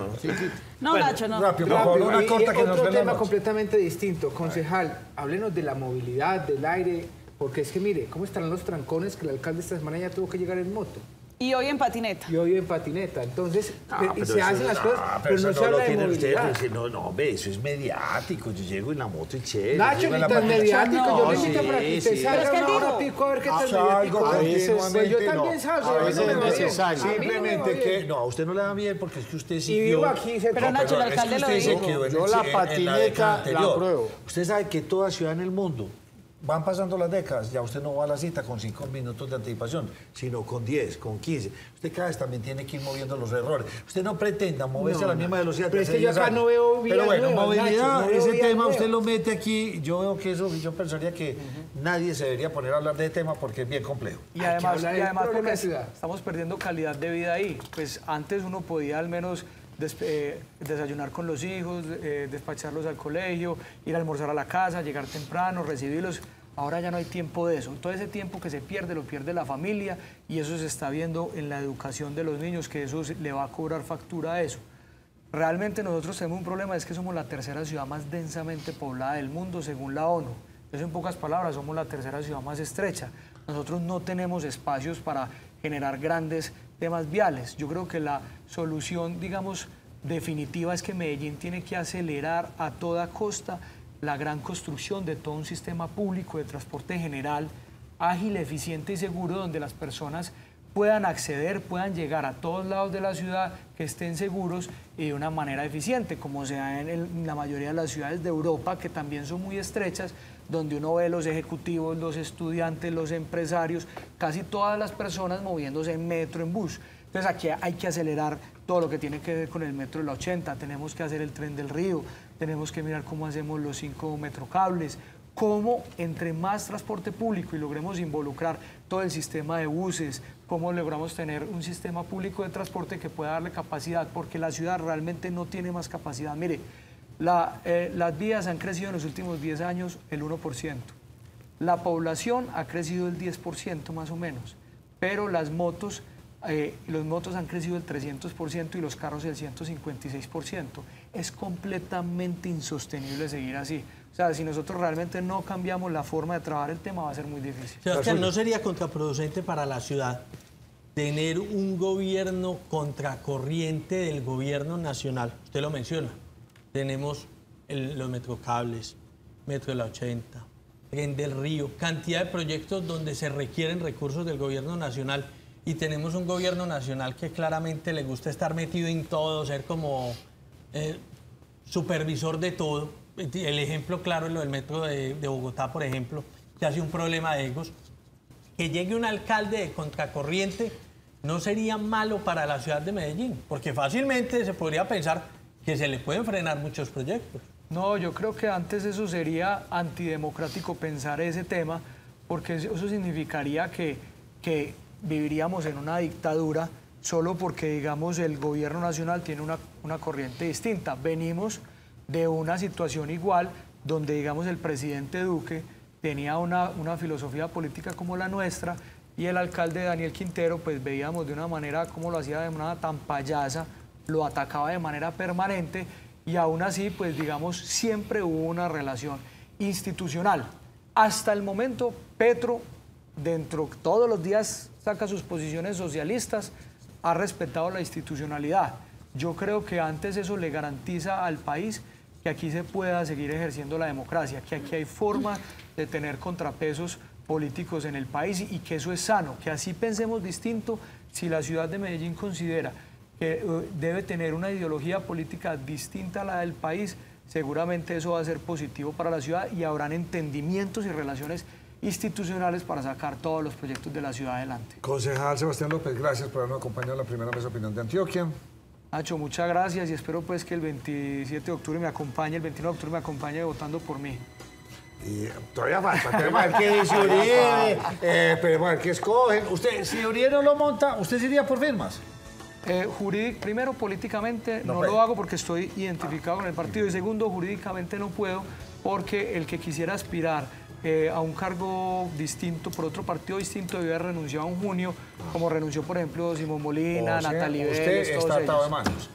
No, bueno, Nacho, no. Rápido, por favor, una corta que nos otro ve la tema noche. completamente distinto. Concejal, háblenos de la movilidad, del aire, porque es que mire, ¿cómo estarán los trancones que el alcalde esta semana ya tuvo que llegar en moto? Y hoy en patineta. Entonces, pero se hacen las cosas, pero no se habla de movilidad. No, hombre, eso es mediático. Yo llego en la moto y chévere. Nacho, ni tan mediático. Yo le invito para que usted salga una hora pico a ver qué tan mediático. Pues yo también salgo. A veces es necesario. Simplemente que, no, a usted no le da bien porque es que usted siguió. Y vivo aquí. Pero Nacho, el alcalde lo dijo. Yo la patineta la apruebo. Usted sabe que toda ciudad en el mundo van pasando las décadas, ya usted no va a la cita con 5 minutos de anticipación, sino con 10, con 15. Usted cada vez también tiene que ir moviendo los errores. Usted no pretenda moverse a la misma velocidad. Pero es que yo acá no veo vías Pero bueno, nuevas, movilidad, Nacho, ese tema usted lo mete aquí. Yo veo que eso, yo pensaría que nadie se debería poner a hablar de tema porque es bien complejo. Y además porque estamos perdiendo calidad de vida ahí. Pues antes uno podía al menos desayunar con los hijos, despacharlos al colegio, ir a almorzar a la casa, llegar temprano, recibirlos. Ahora ya no hay tiempo de eso. Todo ese tiempo que se pierde, lo pierde la familia y eso se está viendo en la educación de los niños, que eso le va a cobrar factura a eso. Realmente nosotros tenemos un problema, es que somos la tercera ciudad más densamente poblada del mundo según la ONU. Eso en pocas palabras, somos la tercera ciudad más estrecha. Nosotros no tenemos espacios para generar grandes temas viales. Yo creo que la solución, digamos, definitiva es que Medellín tiene que acelerar a toda costa la gran construcción de todo un sistema público de transporte general, ágil, eficiente y seguro, donde las personas puedan acceder, puedan llegar a todos lados de la ciudad, que estén seguros y de una manera eficiente, como se da en la mayoría de las ciudades de Europa, que también son muy estrechas, donde uno ve los ejecutivos, los estudiantes, los empresarios, casi todas las personas moviéndose en metro, en bus. Entonces aquí hay que acelerar todo lo que tiene que ver con el metro de la 80, tenemos que hacer el tren del Río, tenemos que mirar cómo hacemos los 5 metrocables, cómo entre más transporte público y logremos involucrar todo el sistema de buses, cómo logramos tener un sistema público de transporte que pueda darle capacidad, porque la ciudad realmente no tiene más capacidad. Mire, las vías han crecido en los últimos 10 años el 1%, la población ha crecido el 10% más o menos, pero los motos han crecido el 300% y los carros el 156%. Es completamente insostenible seguir así. O sea, si nosotros realmente no cambiamos la forma de trabajar el tema, va a ser muy difícil. Sebastián, ¿no sería contraproducente para la ciudad tener un gobierno contracorriente del gobierno nacional? Usted lo menciona. Tenemos los metrocables, Metro de la 80, Tren del Río, cantidad de proyectos donde se requieren recursos del gobierno nacional. Y tenemos un gobierno nacional que claramente le gusta estar metido en todo, ser como supervisor de todo. El ejemplo claro es lo del metro de Bogotá, por ejemplo, que hace un problema de egos. Que llegue un alcalde de contracorriente no sería malo para la ciudad de Medellín, porque fácilmente se podría pensar que se le pueden frenar muchos proyectos. No, yo creo que antes eso sería antidemocrático pensar ese tema, porque eso significaría que viviríamos en una dictadura solo porque, digamos, el gobierno nacional tiene una corriente distinta. Venimos de una situación igual donde, digamos, el presidente Duque tenía una filosofía política como la nuestra y el alcalde Daniel Quintero, pues veíamos de una manera como lo hacía de manera tan payasa, lo atacaba de manera permanente y aún así, pues digamos, siempre hubo una relación institucional. Hasta el momento, Petro, todos los días saca sus posiciones socialistas, ha respetado la institucionalidad. Yo creo que antes eso le garantiza al país que aquí se pueda seguir ejerciendo la democracia, que aquí hay forma de tener contrapesos políticos en el país y que eso es sano, que así pensemos distinto. Si la ciudad de Medellín considera que debe tener una ideología política distinta a la del país, seguramente eso va a ser positivo para la ciudad y habrán entendimientos y relaciones institucionales para sacar todos los proyectos de la ciudad adelante. Concejal Sebastián López, gracias por habernos acompañado en la primera mesa de opinión de Antioquia. Nacho, muchas gracias y espero pues que el 27 de octubre me acompañe, el 29 de octubre me acompañe votando por mí. Y todavía falta, esperemos a ver qué dice Uribe, esperemos a ver qué escogen. Usted, si Uribe no lo monta, ¿usted se iría por firmas? Primero, políticamente no lo hago porque estoy identificado con el partido y segundo, jurídicamente no puedo porque el que quisiera aspirar a un cargo distinto, por otro partido distinto, debía haber renunciado en junio, como renunció, por ejemplo, Simón Molina, Natalie Vélez, usted está atado de manos.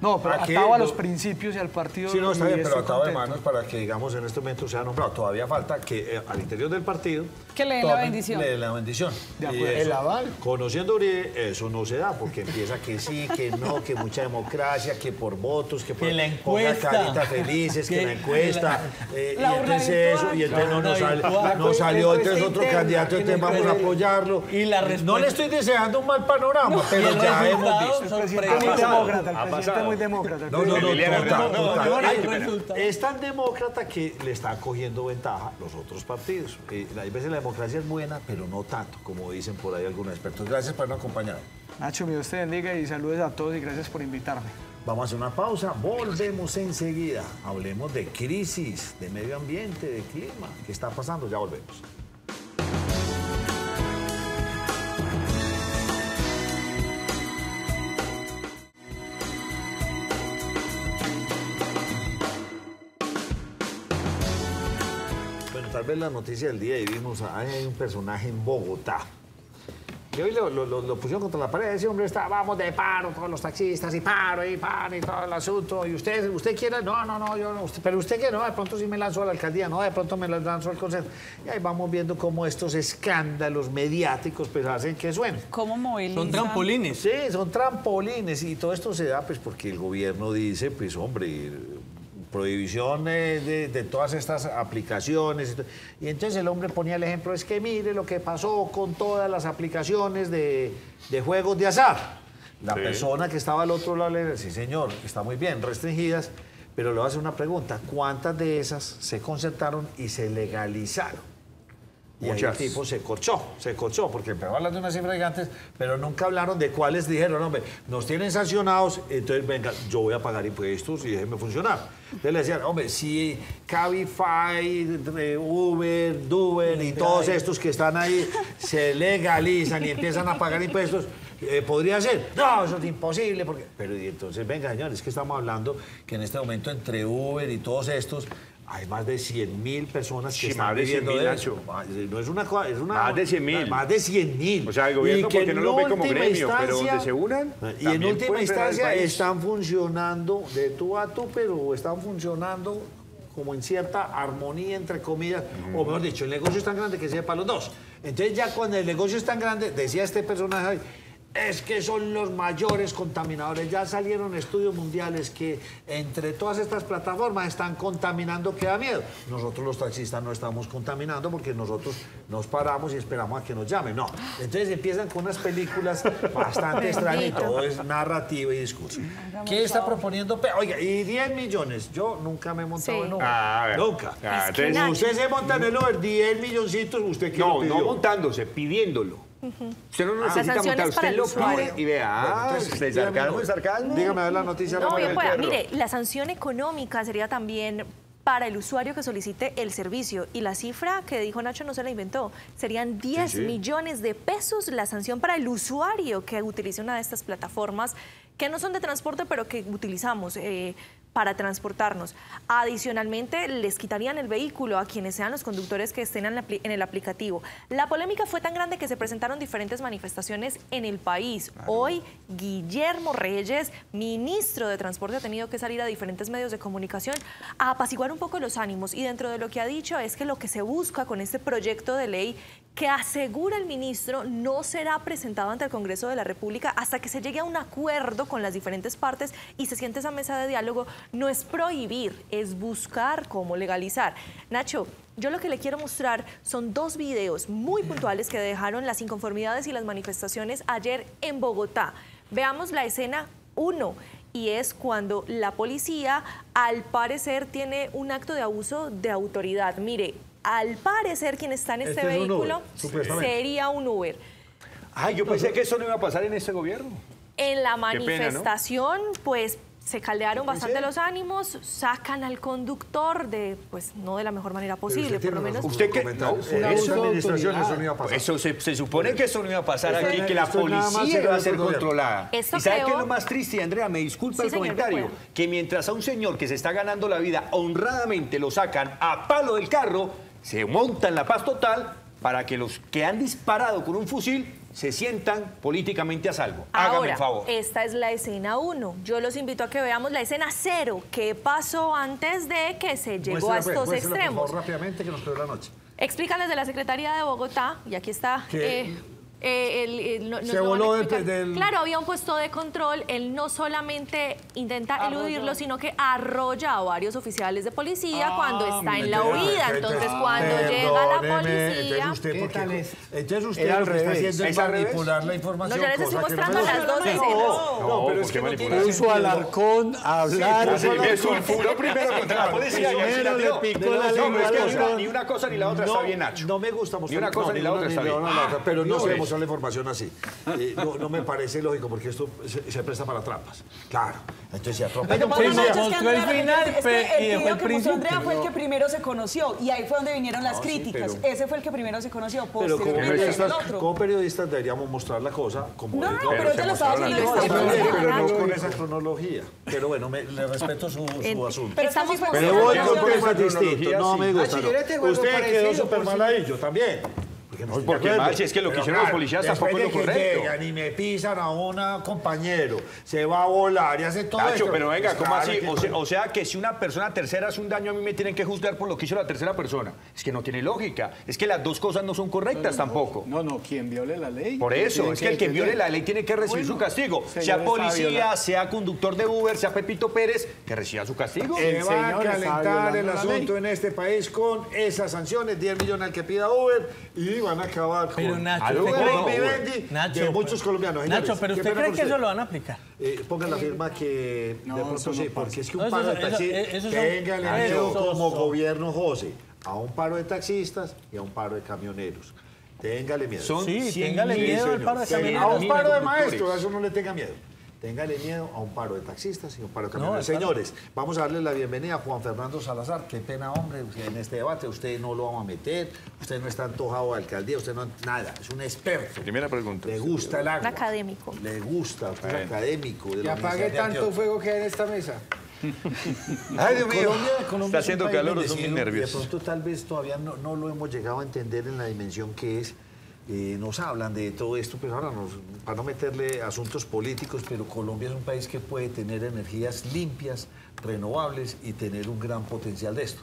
No, pero Aquí, atado a los principios y al partido. Sí, no, está bien, pero estoy atado de contento. manos para que, digamos, en este momento sea nombrado. Todavía falta que al interior del partido... Que le den la bendición. Le den la bendición. De Y acuerdo. eso, El aval. Conociendo a Uribe, eso no se da, porque empieza que sí, que no, que mucha democracia, que por votos, que por... Que la ponga encuesta. caritas felices, que la encuesta. Y La urna entonces eso, virtual. y entonces no nos, La urna virtual. nos salió entonces Encuesta otro interna, candidato, que entonces no vamos a cree. apoyarlo. Y la No respuesta- le estoy deseando un mal panorama, pero el ya hemos resultado visto. El presidente muy demócrata, el presidente muy demócrata. el No, no, presidente- no, total, total. Hay Ay, resultado. es tan demócrata que le están cogiendo ventaja los otros partidos. Hay veces la democracia es buena, pero no tanto, como dicen por ahí algunos expertos. Gracias por habernos acompañado. Nacho, mi Dios te bendiga y saludos a todos y gracias por invitarme. Vamos a hacer una pausa, volvemos enseguida. Hablemos de crisis, de medio ambiente, de clima. ¿Qué está pasando? Ya volvemos. Bueno, tal vez la noticia del día y vimos, hay un personaje en Bogotá. Y hoy lo pusieron contra la pared, ese hombre está, vamos de paro, todos los taxistas, y paro, y todo el asunto. Y usted quiere, no, yo no, pero usted que no, de pronto sí me lanzó a la alcaldía, no, de pronto me lanzó al consejo. Y ahí vamos viendo cómo estos escándalos mediáticos pues hacen que suenen. ¿Cómo movilizan? Son trampolines. Sí, son trampolines y todo esto se da pues porque el gobierno dice, pues hombre, prohibición de todas estas aplicaciones. Y entonces el hombre ponía el ejemplo, es que mire lo que pasó con todas las aplicaciones de juegos de azar. La persona que estaba al otro lado le dice, sí señor, está muy bien, restringidas, pero le voy a hacer una pregunta, ¿cuántas de esas se concertaron y se legalizaron? Y ahí el tipo se corchó, porque empezó a hablar de unas cifras gigantes, pero nunca hablaron de cuáles dijeron, hombre, nos tienen sancionados, entonces venga, yo voy a pagar impuestos y déjenme funcionar. Entonces le decían, hombre, si Cabify, Uber, Duber y todos estos que están ahí se legalizan y empiezan a pagar impuestos, ¿podría ser? No, eso es imposible. Porque... Pero y entonces, venga, señores, es que estamos hablando que en este momento entre Uber y todos estos hay más de 100.000 personas que están viviendo de eso. No es una cosa, es una... Más de 100.000. Más de 100.000. O sea, el gobierno Y que porque no lo ve como gremio, pero donde se unan, y en también última pueden frenar el instancia país. están funcionando de tú a tú, pero están funcionando como en cierta armonía, entre comillas, o mejor dicho, el negocio es tan grande que sirve para los dos. Entonces ya cuando el negocio es tan grande, decía este personaje, es que son los mayores contaminadores. Ya salieron estudios mundiales que entre todas estas plataformas están contaminando que da miedo. Nosotros los taxistas no estamos contaminando porque nosotros nos paramos y esperamos a que nos llamen. No. Entonces empiezan con unas películas bastante extrañas y todo es narrativa y discurso. ¿Qué está proponiendo? Oiga, y 10 millones. Yo nunca me he montado en Uber. Nunca. Usted se monta en el Uber, 10 milloncitos, ¿usted qué lo pidió? No montándose, pidiéndolo. Usted no necesita montar, usted lo pide y vea, el sarcasmo. Dígame a ver la noticia. No, bien pueda. Mire, la sanción económica sería también para el usuario que solicite el servicio. Y la cifra que dijo Nacho no se la inventó. Serían 10 millones de pesos la sanción para el usuario que utilice una de estas plataformas que no son de transporte, pero que utilizamos para transportarnos. Adicionalmente, les quitarían el vehículo a quienes sean los conductores que estén en el aplicativo. La polémica fue tan grande que se presentaron diferentes manifestaciones en el país. Hoy, Guillermo Reyes, ministro de Transporte, ha tenido que salir a diferentes medios de comunicación a apaciguar un poco los ánimos. Y dentro de lo que ha dicho es que lo que se busca con este proyecto de ley que asegura el ministro no será presentado ante el Congreso de la República hasta que se llegue a un acuerdo con las diferentes partes y se siente esa mesa de diálogo. No es prohibir, es buscar cómo legalizar. Nacho, yo lo que le quiero mostrar son dos videos muy puntuales que dejaron las inconformidades y las manifestaciones ayer en Bogotá. Veamos la escena 1. Y es cuando la policía, al parecer, tiene un acto de abuso de autoridad. Mire, al parecer quien está en este vehículo sería un Uber. Ay, yo pensé que eso no iba a pasar en este gobierno. En la manifestación, pues se caldearon bastante los ánimos, sacan al conductor pues no de la mejor manera posible, por lo menos. ¿Usted qué? No, esa administración eso no iba a pasar. Eso se supone que eso no iba a pasar aquí, que la policía iba a ser controlada. ¿Y sabe qué es lo más triste, Andrea? Me disculpa el comentario. Que mientras a un señor que se está ganando la vida honradamente lo sacan a palo del carro, se monta en la paz total para que los que han disparado con un fusil se sientan políticamente a salvo. Hágame el favor. Esta es la escena 1. Yo los invito a que veamos la escena 0. ¿Qué pasó antes de que se llegó a estos extremos? Por favor, rápidamente, que nos quedó la noche. Explican desde la Secretaría de Bogotá, y aquí está... se voló del... Claro, había un puesto de control, él no solamente intenta eludirlo, sino que arrolla a varios oficiales de policía cuando está en la huida. Entonces, cuando llega la policía... Entonces usted lo que está haciendo es manipular la información. No, yo les estoy mostrando las dos escenas. No, pero es que no tiene... Puso Alarcón a hablar. Me sulfuró primero contra la policía. Primero le picó la lengua. Ni una cosa ni la otra está bien, Nacho. No me gusta mostrar... Ni una cosa ni la otra está bien. Pero no se la información así. No me parece lógico porque esto se presta para trampas. Claro. Entonces se atropella. Pero mostró el final y dejó el principio. Andrea fue el que primero se conoció y ahí fue donde vinieron las críticas. Ese fue el que primero se conoció. Pero como periodistas deberíamos mostrar la cosa como es. No, pero te lo estaba haciendo. Pero no con esa cronología. Pero bueno, le respeto su asunto. Pero voy con temas distintos. No me gusta. Usted quedó súper mal ahí, yo también. Porque mal, si es que lo que hicieron los policías tampoco es lo correcto. Llegan y me pisan a un compañero, se va a volar y hace todo Nacho, esto. pero venga, ¿cómo así? O sea que si una persona tercera hace un daño, a mí me tienen que juzgar por lo que hizo la tercera persona. Es que no tiene lógica. Es que las dos cosas no son correctas tampoco. No, quien viole la ley. Por eso, es que el que viole la ley tiene que recibir su castigo. Sea policía, sea conductor de Uber, sea Pepito Pérez, que reciba su castigo. Se va a calentar el asunto en este país con esas sanciones, 10 millones al que pida Uber, y van a acabar con... Pero Nacho, de muchos colombianos. Nacho, pero ¿usted cree que eso lo van a aplicar? Pongan la firma que de pronto sí, porque es que un paro de taxistas, téngale miedo como gobierno, José, a un paro de taxistas y a un paro de camioneros. Téngale miedo. Sí, téngale miedo al paro de camioneros. A un paro de maestros, a eso no le tenga miedo. Téngale miedo a un paro de taxistas y un paro de camioneros. Señores, vamos a darle la bienvenida a Juan Fernando Salazar. Qué pena, hombre, en este debate usted no lo vamos a meter, usted no está antojado de alcaldía, usted no... Nada, es un experto. Primera pregunta. Le gusta el agua. Un académico. Le gusta, usted es académico. Que apague tanto fuego que hay en esta mesa. Ay, Dios mío. Colombia Está haciendo calor, son mis nervios. De pronto tal vez todavía no lo hemos llegado a entender en la dimensión que es. Nos hablan de todo esto, pero ahora para no meterle asuntos políticos, pero Colombia es un país que puede tener energías limpias, renovables y tener un gran potencial de esto.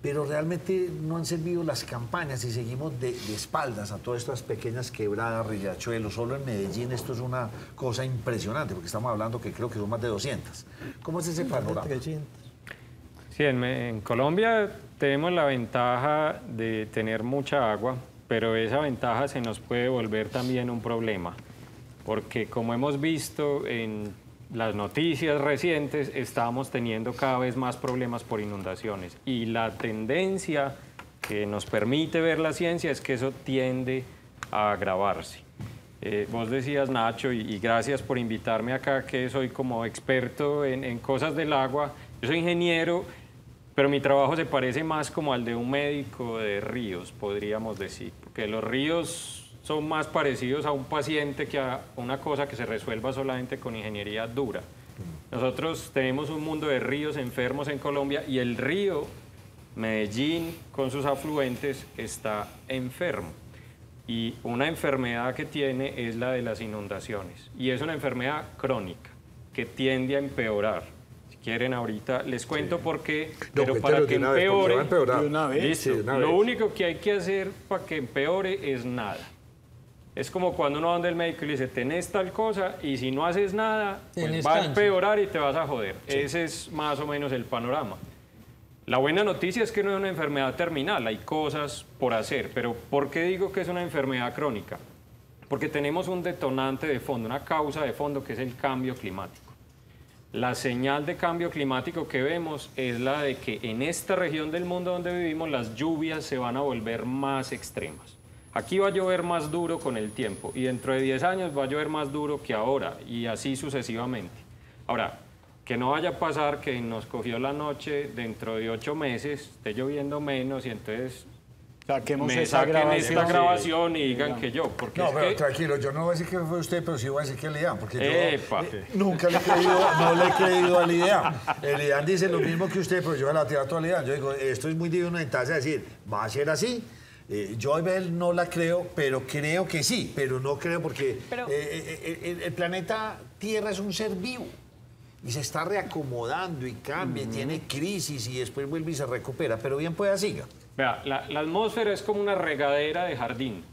Pero realmente no han servido las campañas y seguimos de espaldas a todas estas pequeñas quebradas, riachuelos. Solo en Medellín esto es una cosa impresionante, porque estamos hablando que creo que son más de 200. ¿Cómo es ese panorama? Sí, en Colombia tenemos la ventaja de tener mucha agua, pero esa ventaja se nos puede volver también un problema, porque como hemos visto en las noticias recientes, estamos teniendo cada vez más problemas por inundaciones y la tendencia que nos permite ver la ciencia es que eso tiende a agravarse. Vos decías, Nacho, y gracias por invitarme acá, que soy como experto en cosas del agua. Yo soy ingeniero, pero mi trabajo se parece más como al de un médico de ríos, podríamos decir, porque los ríos son más parecidos a un paciente que a una cosa que se resuelva solamente con ingeniería dura. Nosotros tenemos un mundo de ríos enfermos en Colombia y el río Medellín, con sus afluentes, está enfermo. Y una enfermedad que tiene es la de las inundaciones. Y es una enfermedad crónica que tiende a empeorar. Quieren ahorita, les cuento por qué, pero para que empeore, lo único que hay que hacer para que empeore es nada. Es como cuando uno va donde el médico y le dice, tenés tal cosa, y si no haces nada, pues va a empeorar y te vas a joder. Sí. Ese es más o menos el panorama. La buena noticia es que no es una enfermedad terminal, hay cosas por hacer, pero ¿por qué digo que es una enfermedad crónica? Porque tenemos un detonante de fondo, una causa de fondo, que es el cambio climático. La señal de cambio climático que vemos es la de que en esta región del mundo donde vivimos las lluvias se van a volver más extremas. Aquí va a llover más duro con el tiempo y dentro de 10 años va a llover más duro que ahora y así sucesivamente. Ahora, que no vaya a pasar que nos cogió la noche dentro de 8 meses, esté lloviendo menos y entonces... me saquen esta grabación y digan que yo. Porque no, pero tranquilo, yo no voy a decir que fue usted, pero sí voy a decir que el IDEAM, porque yo nunca le he creído, no le he creído al IDEAM. El IDEAM dice lo mismo que usted, pero yo la tiro a todo el IDEAM. Yo digo, esto es muy divino en tasa de decir, va a ser así. Yo no la creo, pero creo que sí, pero no creo porque el planeta Tierra es un ser vivo y se está reacomodando y cambia, y tiene crisis y después vuelve y se recupera, pero bien pueda siga. Vea, la atmósfera es como una regadera de jardín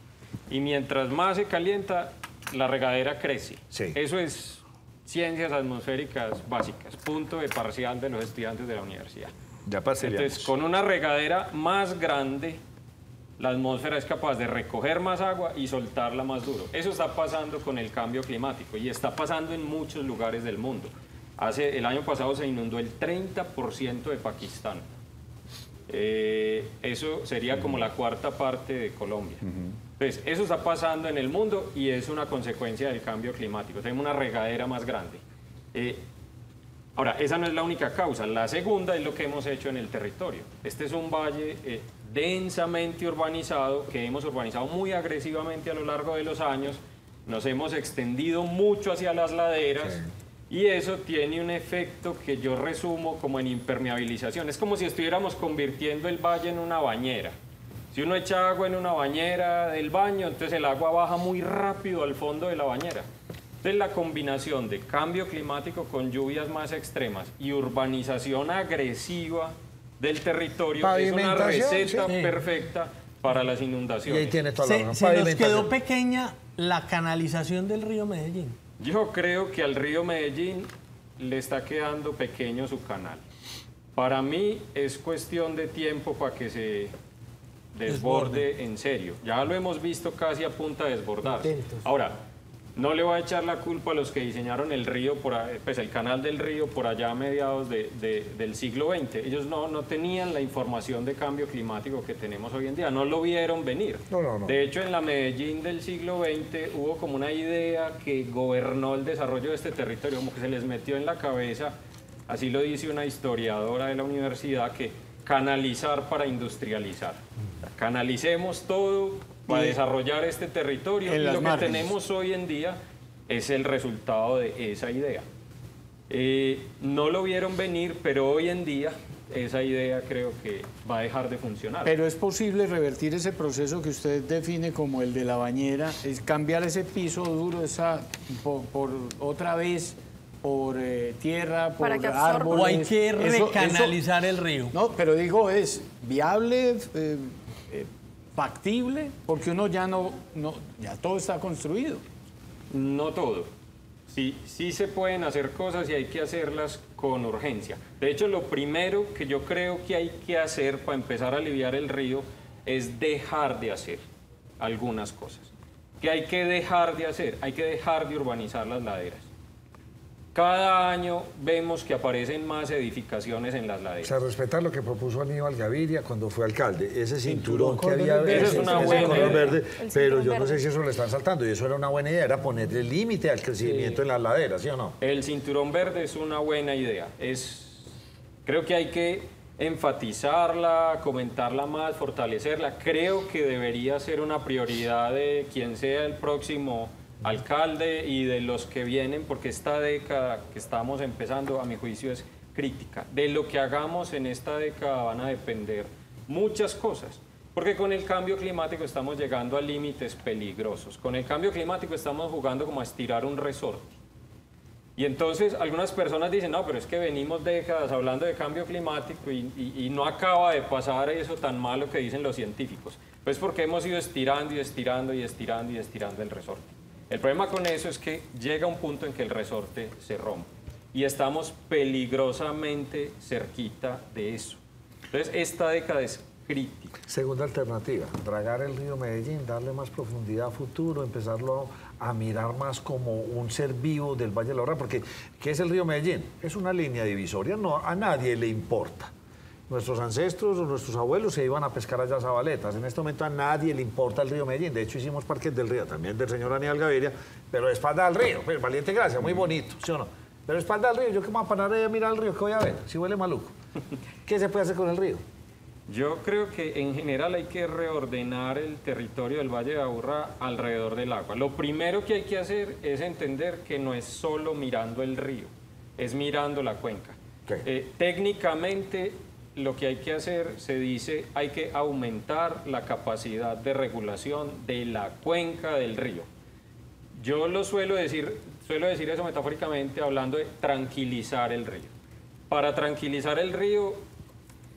y mientras más se calienta, la regadera crece. Sí. Eso es ciencias atmosféricas básicas, punto de parcial de los estudiantes de la universidad. Ya pasé. Entonces, con una regadera más grande, la atmósfera es capaz de recoger más agua y soltarla más duro. Eso está pasando con el cambio climático y está pasando en muchos lugares del mundo. El año pasado se inundó el 30% de Pakistán. Eso sería como la cuarta parte de Colombia. Entonces, eso está pasando en el mundo y es una consecuencia del cambio climático. Tenemos una regadera más grande. Ahora, esa no es la única causa. La segunda es lo que hemos hecho en el territorio. Este es un valle densamente urbanizado, que hemos urbanizado muy agresivamente a lo largo de los años. Nos hemos extendido mucho hacia las laderas. Y eso tiene un efecto que yo resumo como en impermeabilización. Es como si estuviéramos convirtiendo el valle en una bañera. Si uno echa agua en una bañera del baño, entonces el agua baja muy rápido al fondo de la bañera. Entonces la combinación de cambio climático con lluvias más extremas y urbanización agresiva del territorio es una receta perfecta para las inundaciones. Y ahí tiene toda la razón. Se nos quedó pequeña la canalización del río Medellín. Yo creo que al río Medellín le está quedando pequeño su canal. Para mí es cuestión de tiempo para que se desborde en serio. Ya lo hemos visto casi a punto de desbordar. Ahora, no le voy a echar la culpa a los que diseñaron el río, pues el canal del río por allá a mediados del siglo XX. Ellos no tenían la información de cambio climático que tenemos hoy en día, no lo vieron venir. No. De hecho, en la Medellín del siglo XX hubo como una idea que gobernó el desarrollo de este territorio, como que se les metió en la cabeza, así lo dice una historiadora de la universidad, que canalizar para industrializar. Canalicemos todo para desarrollar este territorio y lo que tenemos hoy en día es el resultado de esa idea. No lo vieron venir, pero hoy en día esa idea creo que va a dejar de funcionar. Pero es posible revertir ese proceso que usted define como el de la bañera, es cambiar ese piso duro por otra vez por tierra, por árboles. O hay que recanalizar el río. No, pero digo, es viable, factible, porque uno ya ya todo está construido. No todo. Sí se pueden hacer cosas y hay que hacerlas con urgencia. De hecho, lo primero que yo creo que hay que hacer para empezar a aliviar el río es dejar de hacer algunas cosas. ¿Qué hay que dejar de hacer? Hay que dejar de urbanizar las laderas. Cada año vemos que aparecen más edificaciones en las laderas. O sea, respetar lo que propuso Aníbal Gaviria cuando fue alcalde. Ese cinturón que había es una buena color verde, pero yo no sé si eso le están saltando. Y eso era una buena idea, era ponerle límite al crecimiento en las laderas, ¿sí o no? El cinturón verde es una buena idea. Creo que hay que enfatizarla, comentarla más, fortalecerla. Creo que debería ser una prioridad de quien sea el próximo alcalde y de los que vienen, porque esta década que estamos empezando, a mi juicio, es crítica. De lo que hagamos en esta década van a depender muchas cosas, porque con el cambio climático estamos llegando a límites peligrosos. Con el cambio climático estamos jugando como a estirar un resorte. Y entonces algunas personas dicen, no, pero es que venimos décadas hablando de cambio climático y no acaba de pasar eso tan malo que dicen los científicos. Pues porque hemos ido estirando y estirando y estirando y estirando el resorte. El problema con eso es que llega un punto en que el resorte se rompe y estamos peligrosamente cerquita de eso. Entonces, esta década es crítica. Segunda alternativa, dragar el río Medellín, darle más profundidad a futuro, empezarlo a mirar más como un ser vivo del Valle de la Aurrera, porque ¿qué es el río Medellín? Es una línea divisoria, no, a nadie le importa. Nuestros ancestros o nuestros abuelos se iban a pescar allá a Zabaletas. En este momento a nadie le importa el río Medellín. De hecho, hicimos parques del río, también del señor Aníbal Gaviria, pero de espalda al río. Pues, Valiente Gracia, muy bonito, ¿sí o no? Pero de espalda al río, yo que me voy a parar a mirar el río, ¿qué voy a ver? Si huele maluco. ¿Qué se puede hacer con el río? Yo creo que en general hay que reordenar el territorio del Valle de Aburrá alrededor del agua. Lo primero que hay que hacer es entender que no es solo mirando el río, es mirando la cuenca. Técnicamente lo que hay que hacer, se dice, hay que aumentar la capacidad de regulación de la cuenca del río. Yo lo suelo decir eso metafóricamente, hablando de tranquilizar el río. Para tranquilizar el río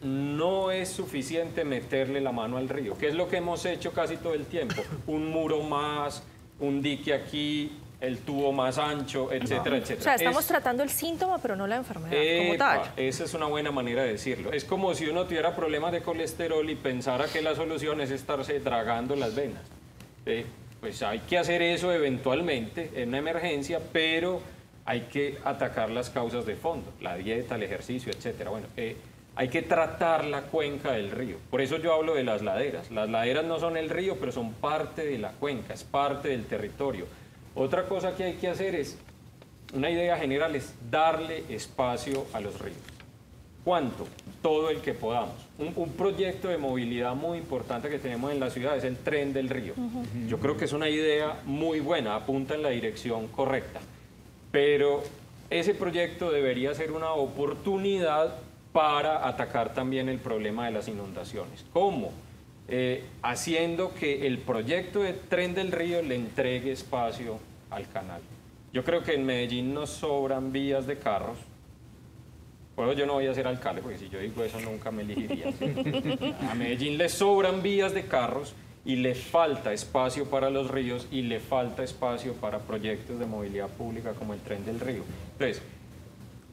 no es suficiente meterle la mano al río, que es lo que hemos hecho casi todo el tiempo. Un muro más, un dique aquí, el tubo más ancho, etcétera, etcétera. O sea, estamos tratando el síntoma, pero no la enfermedad como tal. Esa es una buena manera de decirlo. Es como si uno tuviera problemas de colesterol y pensara que la solución es estarse dragando las venas. Pues hay que hacer eso eventualmente en una emergencia, pero hay que atacar las causas de fondo, la dieta, el ejercicio, etcétera. Bueno, hay que tratar la cuenca del río. Por eso yo hablo de las laderas. Las laderas no son el río, pero son parte de la cuenca, es parte del territorio. Otra cosa que hay que hacer es, una idea general es darle espacio a los ríos. ¿Cuánto? Todo el que podamos. Un proyecto de movilidad muy importante que tenemos en la ciudad es el tren del río. Yo creo que es una idea muy buena, apunta en la dirección correcta. Pero ese proyecto debería ser una oportunidad para atacar también el problema de las inundaciones. ¿Cómo? Haciendo que el proyecto de tren del río le entregue espacio al canal. Yo creo que en Medellín nos sobran vías de carros. Por eso yo no voy a ser alcalde, porque si yo digo eso nunca me elegiría. A Medellín le sobran vías de carros y le falta espacio para los ríos y le falta espacio para proyectos de movilidad pública como el tren del río. Entonces,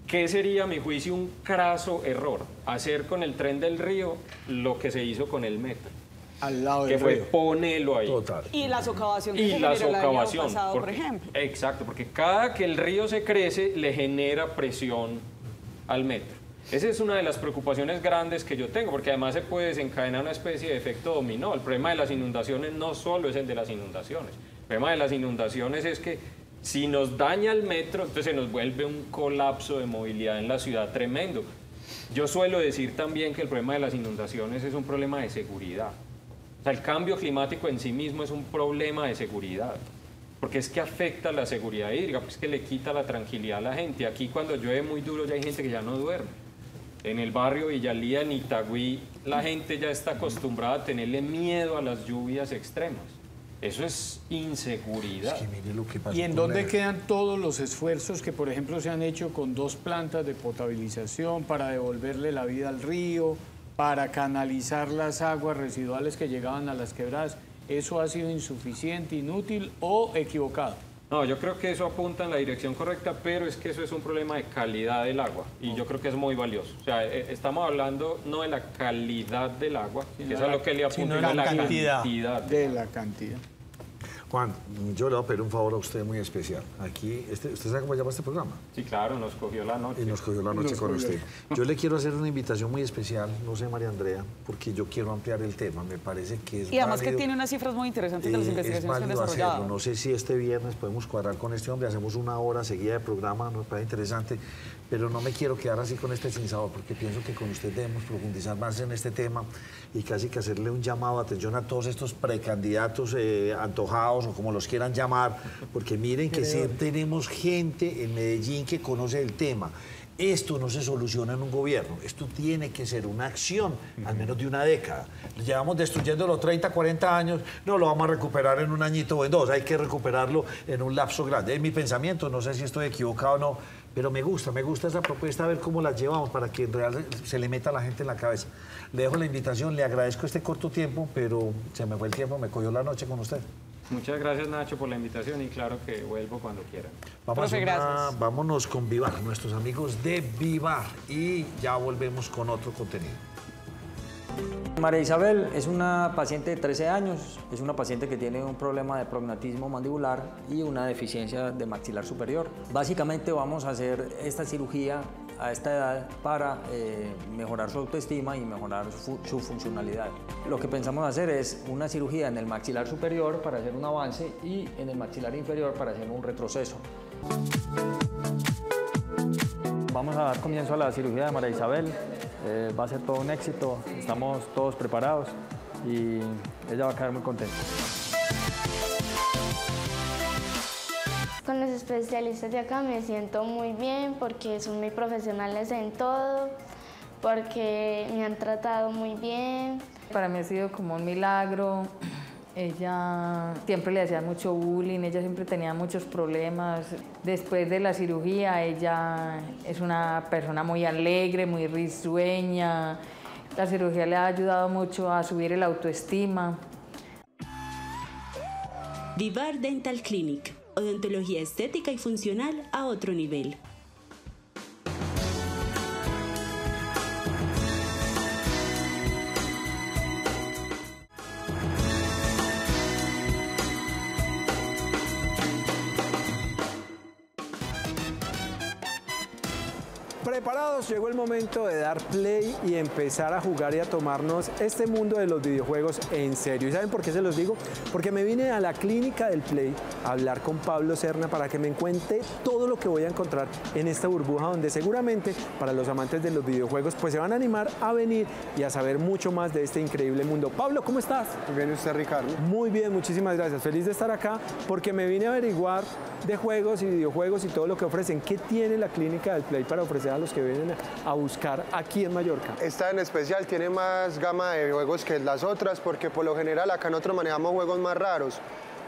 ¿qué sería, a mi juicio, un craso error? Hacer con el tren del río lo que se hizo con el metro. Al lado del que fue río. Ponelo ahí. Total. Y la socavación que Y se la generó el año socavación. pasado, por ejemplo. Exacto, porque cada que el río se crece, le genera presión al metro. Esa es una de las preocupaciones grandes que yo tengo, porque además se puede desencadenar una especie de efecto dominó. El problema de las inundaciones no solo es el de las inundaciones. El problema de las inundaciones es que si nos daña el metro, entonces se nos vuelve un colapso de movilidad en la ciudad tremendo. Yo suelo decir también que el problema de las inundaciones es un problema de seguridad. O sea, el cambio climático en sí mismo es un problema de seguridad, porque es que afecta la seguridad hídrica, porque es que le quita la tranquilidad a la gente. Aquí cuando llueve muy duro ya hay gente que ya no duerme. En el barrio Villalía, en Itagüí, la gente ya está acostumbrada a tenerle miedo a las lluvias extremas. Eso es inseguridad. Es que mire lo que pasó. ¿Y en dónde quedan todos los esfuerzos que, por ejemplo, se han hecho con 2 plantas de potabilización para devolverle la vida al río, para canalizar las aguas residuales que llegaban a las quebradas? ¿Eso ha sido insuficiente, inútil o equivocado? No, yo creo que eso apunta en la dirección correcta, pero es que eso es un problema de calidad del agua y yo creo que es muy valioso. O sea, estamos hablando no de la calidad del agua, que eso es lo que le apunta, sino la cantidad. De la cantidad. Juan, yo le voy a pedir un favor a usted muy especial. Aquí, ¿usted sabe cómo se llama este programa? Sí, claro, nos cogió la noche. Y nos cogió la noche con usted. Yo le quiero hacer una invitación muy especial, no sé, María Andrea, porque yo quiero ampliar el tema. Me parece que es Y además válido, que tiene unas cifras muy interesantes de las investigaciones que han desarrollado. hacerlo. No sé si este viernes podemos cuadrar con este hombre, hacemos 1 hora seguida de programa, nos parece interesante, pero no me quiero quedar así con este sin sabor, porque pienso que con usted debemos profundizar más en este tema y casi que hacerle un llamado de atención a todos estos precandidatos antojados o como los quieran llamar, porque miren que sí tenemos gente en Medellín que conoce el tema. Esto no se soluciona en un gobierno, esto tiene que ser una acción, al menos de una década. Llevamos destruyendo los 30, 40 años, no lo vamos a recuperar en 1 añito o en 2, hay que recuperarlo en un lapso grande. Es mi pensamiento, no sé si estoy equivocado o no, pero me gusta esa propuesta, a ver cómo la llevamos para que en realidad se le meta a la gente en la cabeza. Le dejo la invitación, le agradezco este corto tiempo, pero se me fue el tiempo, me cogió la noche con usted. Muchas gracias, Nacho, por la invitación y claro que vuelvo cuando quieran. Vámonos con Vivar, nuestros amigos de Vivar, y ya volvemos con otro contenido. María Isabel es una paciente de 13 años, es una paciente que tiene un problema de prognatismo mandibular y una deficiencia de maxilar superior. Básicamente vamos a hacer esta cirugía a esta edad para mejorar su autoestima y mejorar su funcionalidad. Lo que pensamos hacer es una cirugía en el maxilar superior para hacer un avance y en el maxilar inferior para hacer un retroceso. Vamos a dar comienzo a la cirugía de María Isabel. Va a ser todo un éxito, estamos todos preparados y ella va a quedar muy contenta. Con los especialistas de acá me siento muy bien porque son muy profesionales en todo. porque me han tratado muy bien. Para mí ha sido como un milagro. Ella siempre le hacía mucho bullying, ella siempre tenía muchos problemas. Después de la cirugía, ella es una persona muy alegre, muy risueña. La cirugía le ha ayudado mucho a subir el autoestima. Vivar Dental Clinic, odontología estética y funcional a otro nivel. Preparados, llegó el momento de dar play y empezar a jugar y a tomarnos este mundo de los videojuegos en serio. ¿Y saben por qué se los digo? Porque me vine a la clínica del Play a hablar con Pablo Serna para que me cuente todo lo que voy a encontrar en esta burbuja, donde seguramente para los amantes de los videojuegos pues se van a animar a venir y a saber mucho más de este increíble mundo. Pablo, ¿cómo estás? Muy bien, ¿y usted, Ricardo? Muy bien, muchísimas gracias. Feliz de estar acá porque me vine a averiguar de juegos y videojuegos y todo lo que ofrecen. ¿Qué tiene la clínica del Play para ofrecer a los que vienen a buscar aquí en Mallorca? Esta en especial tiene más gama de juegos que las otras, porque por lo general acá nosotros manejamos juegos más raros.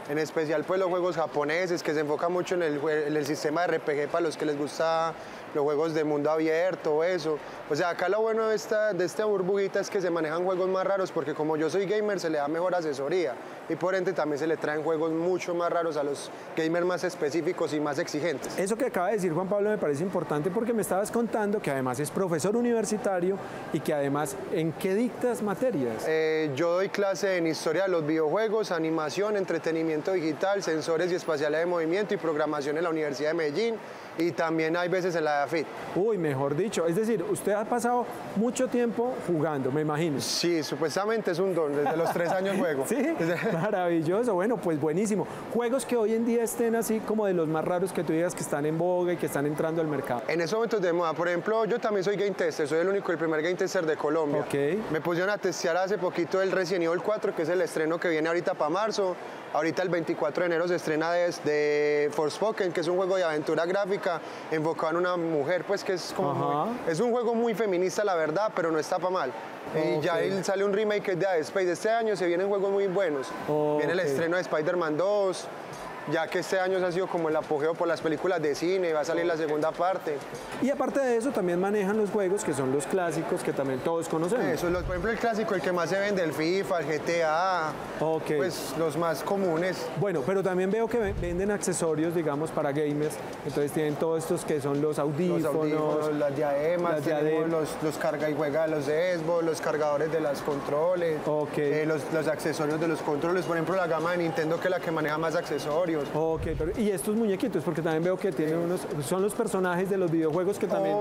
En especial pues los juegos japoneses, que se enfocan mucho en el sistema de RPG para los que les gusta los juegos de mundo abierto o eso. O sea, acá lo bueno de esta burbujita es que se manejan juegos más raros, porque como yo soy gamer se le da mejor asesoría y por ende también se le traen juegos mucho más raros a los gamers más específicos y más exigentes. Eso que acaba de decir Juan Pablo me parece importante, porque me estabas contando que además es profesor universitario y que además, ¿en qué dictas materias? Yo doy clase en historia de los videojuegos, animación, entretenimiento digital, sensores y espaciales de movimiento y programación en la Universidad de Medellín, y también hay veces en la EAFIT. Uy, mejor dicho, es decir, usted ha pasado mucho tiempo jugando, me imagino. Sí, supuestamente es un don, desde los 3 años juego. Sí, maravilloso, bueno, pues buenísimo. Juegos que hoy en día estén así como de los más raros que tú digas que están en boga y que están entrando al mercado. En esos momentos de moda, por ejemplo, yo también soy game tester, soy el primer game tester de Colombia. Okay. Me pusieron a testear hace poquito el Resident Evil 4, que es el estreno que viene ahorita para marzo. Ahorita el 24 de enero se estrena de Forspoken, que es un juego de aventura gráfica enfocado en una mujer, pues que es como es un juego muy feminista, la verdad, pero no está para mal. Y ya sale un remake de Dead Space. Este año se vienen juegos muy buenos. Viene el estreno de Spider-Man 2, ya que este año se ha sido como el apogeo por las películas de cine, va a salir la segunda parte. Y aparte de eso, también manejan los juegos que son los clásicos, que también todos conocemos. Eso, por ejemplo, el clásico, el que más se vende, el FIFA, el GTA, pues los más comunes. Bueno, pero también veo que venden accesorios, digamos, para gamers. Entonces tienen todos estos que son los audífonos, las diademas, los carga y juega, los de Xbox, los cargadores de los controles, los accesorios de los controles. Por ejemplo, la gama de Nintendo, que es la que maneja más accesorios. Ok, y estos muñequitos, porque también veo que tienen son los personajes de los videojuegos que también...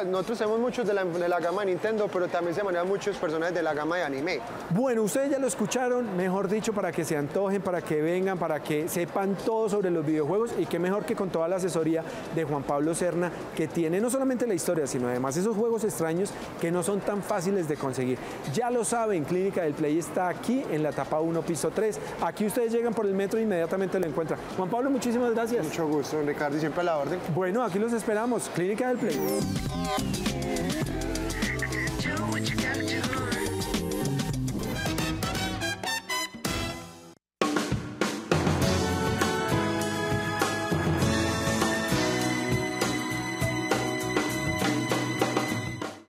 Nosotros tenemos muchos de la gama de Nintendo, pero también se manejan muchos personajes de la gama de anime. Bueno, ustedes ya lo escucharon, mejor dicho, para que se antojen, para que vengan, para que sepan todo sobre los videojuegos, y qué mejor que con toda la asesoría de Juan Pablo Serna, que tiene no solamente la historia, sino además esos juegos extraños que no son tan fáciles de conseguir. Ya lo saben, Clínica del Play está aquí en la etapa 1, piso 3. Aquí ustedes llegan por el metro e inmediatamente lo encuentra. Juan Pablo, muchísimas gracias. Mucho gusto, Ricardo, y siempre a la orden. Bueno, aquí los esperamos. Clínica del Play.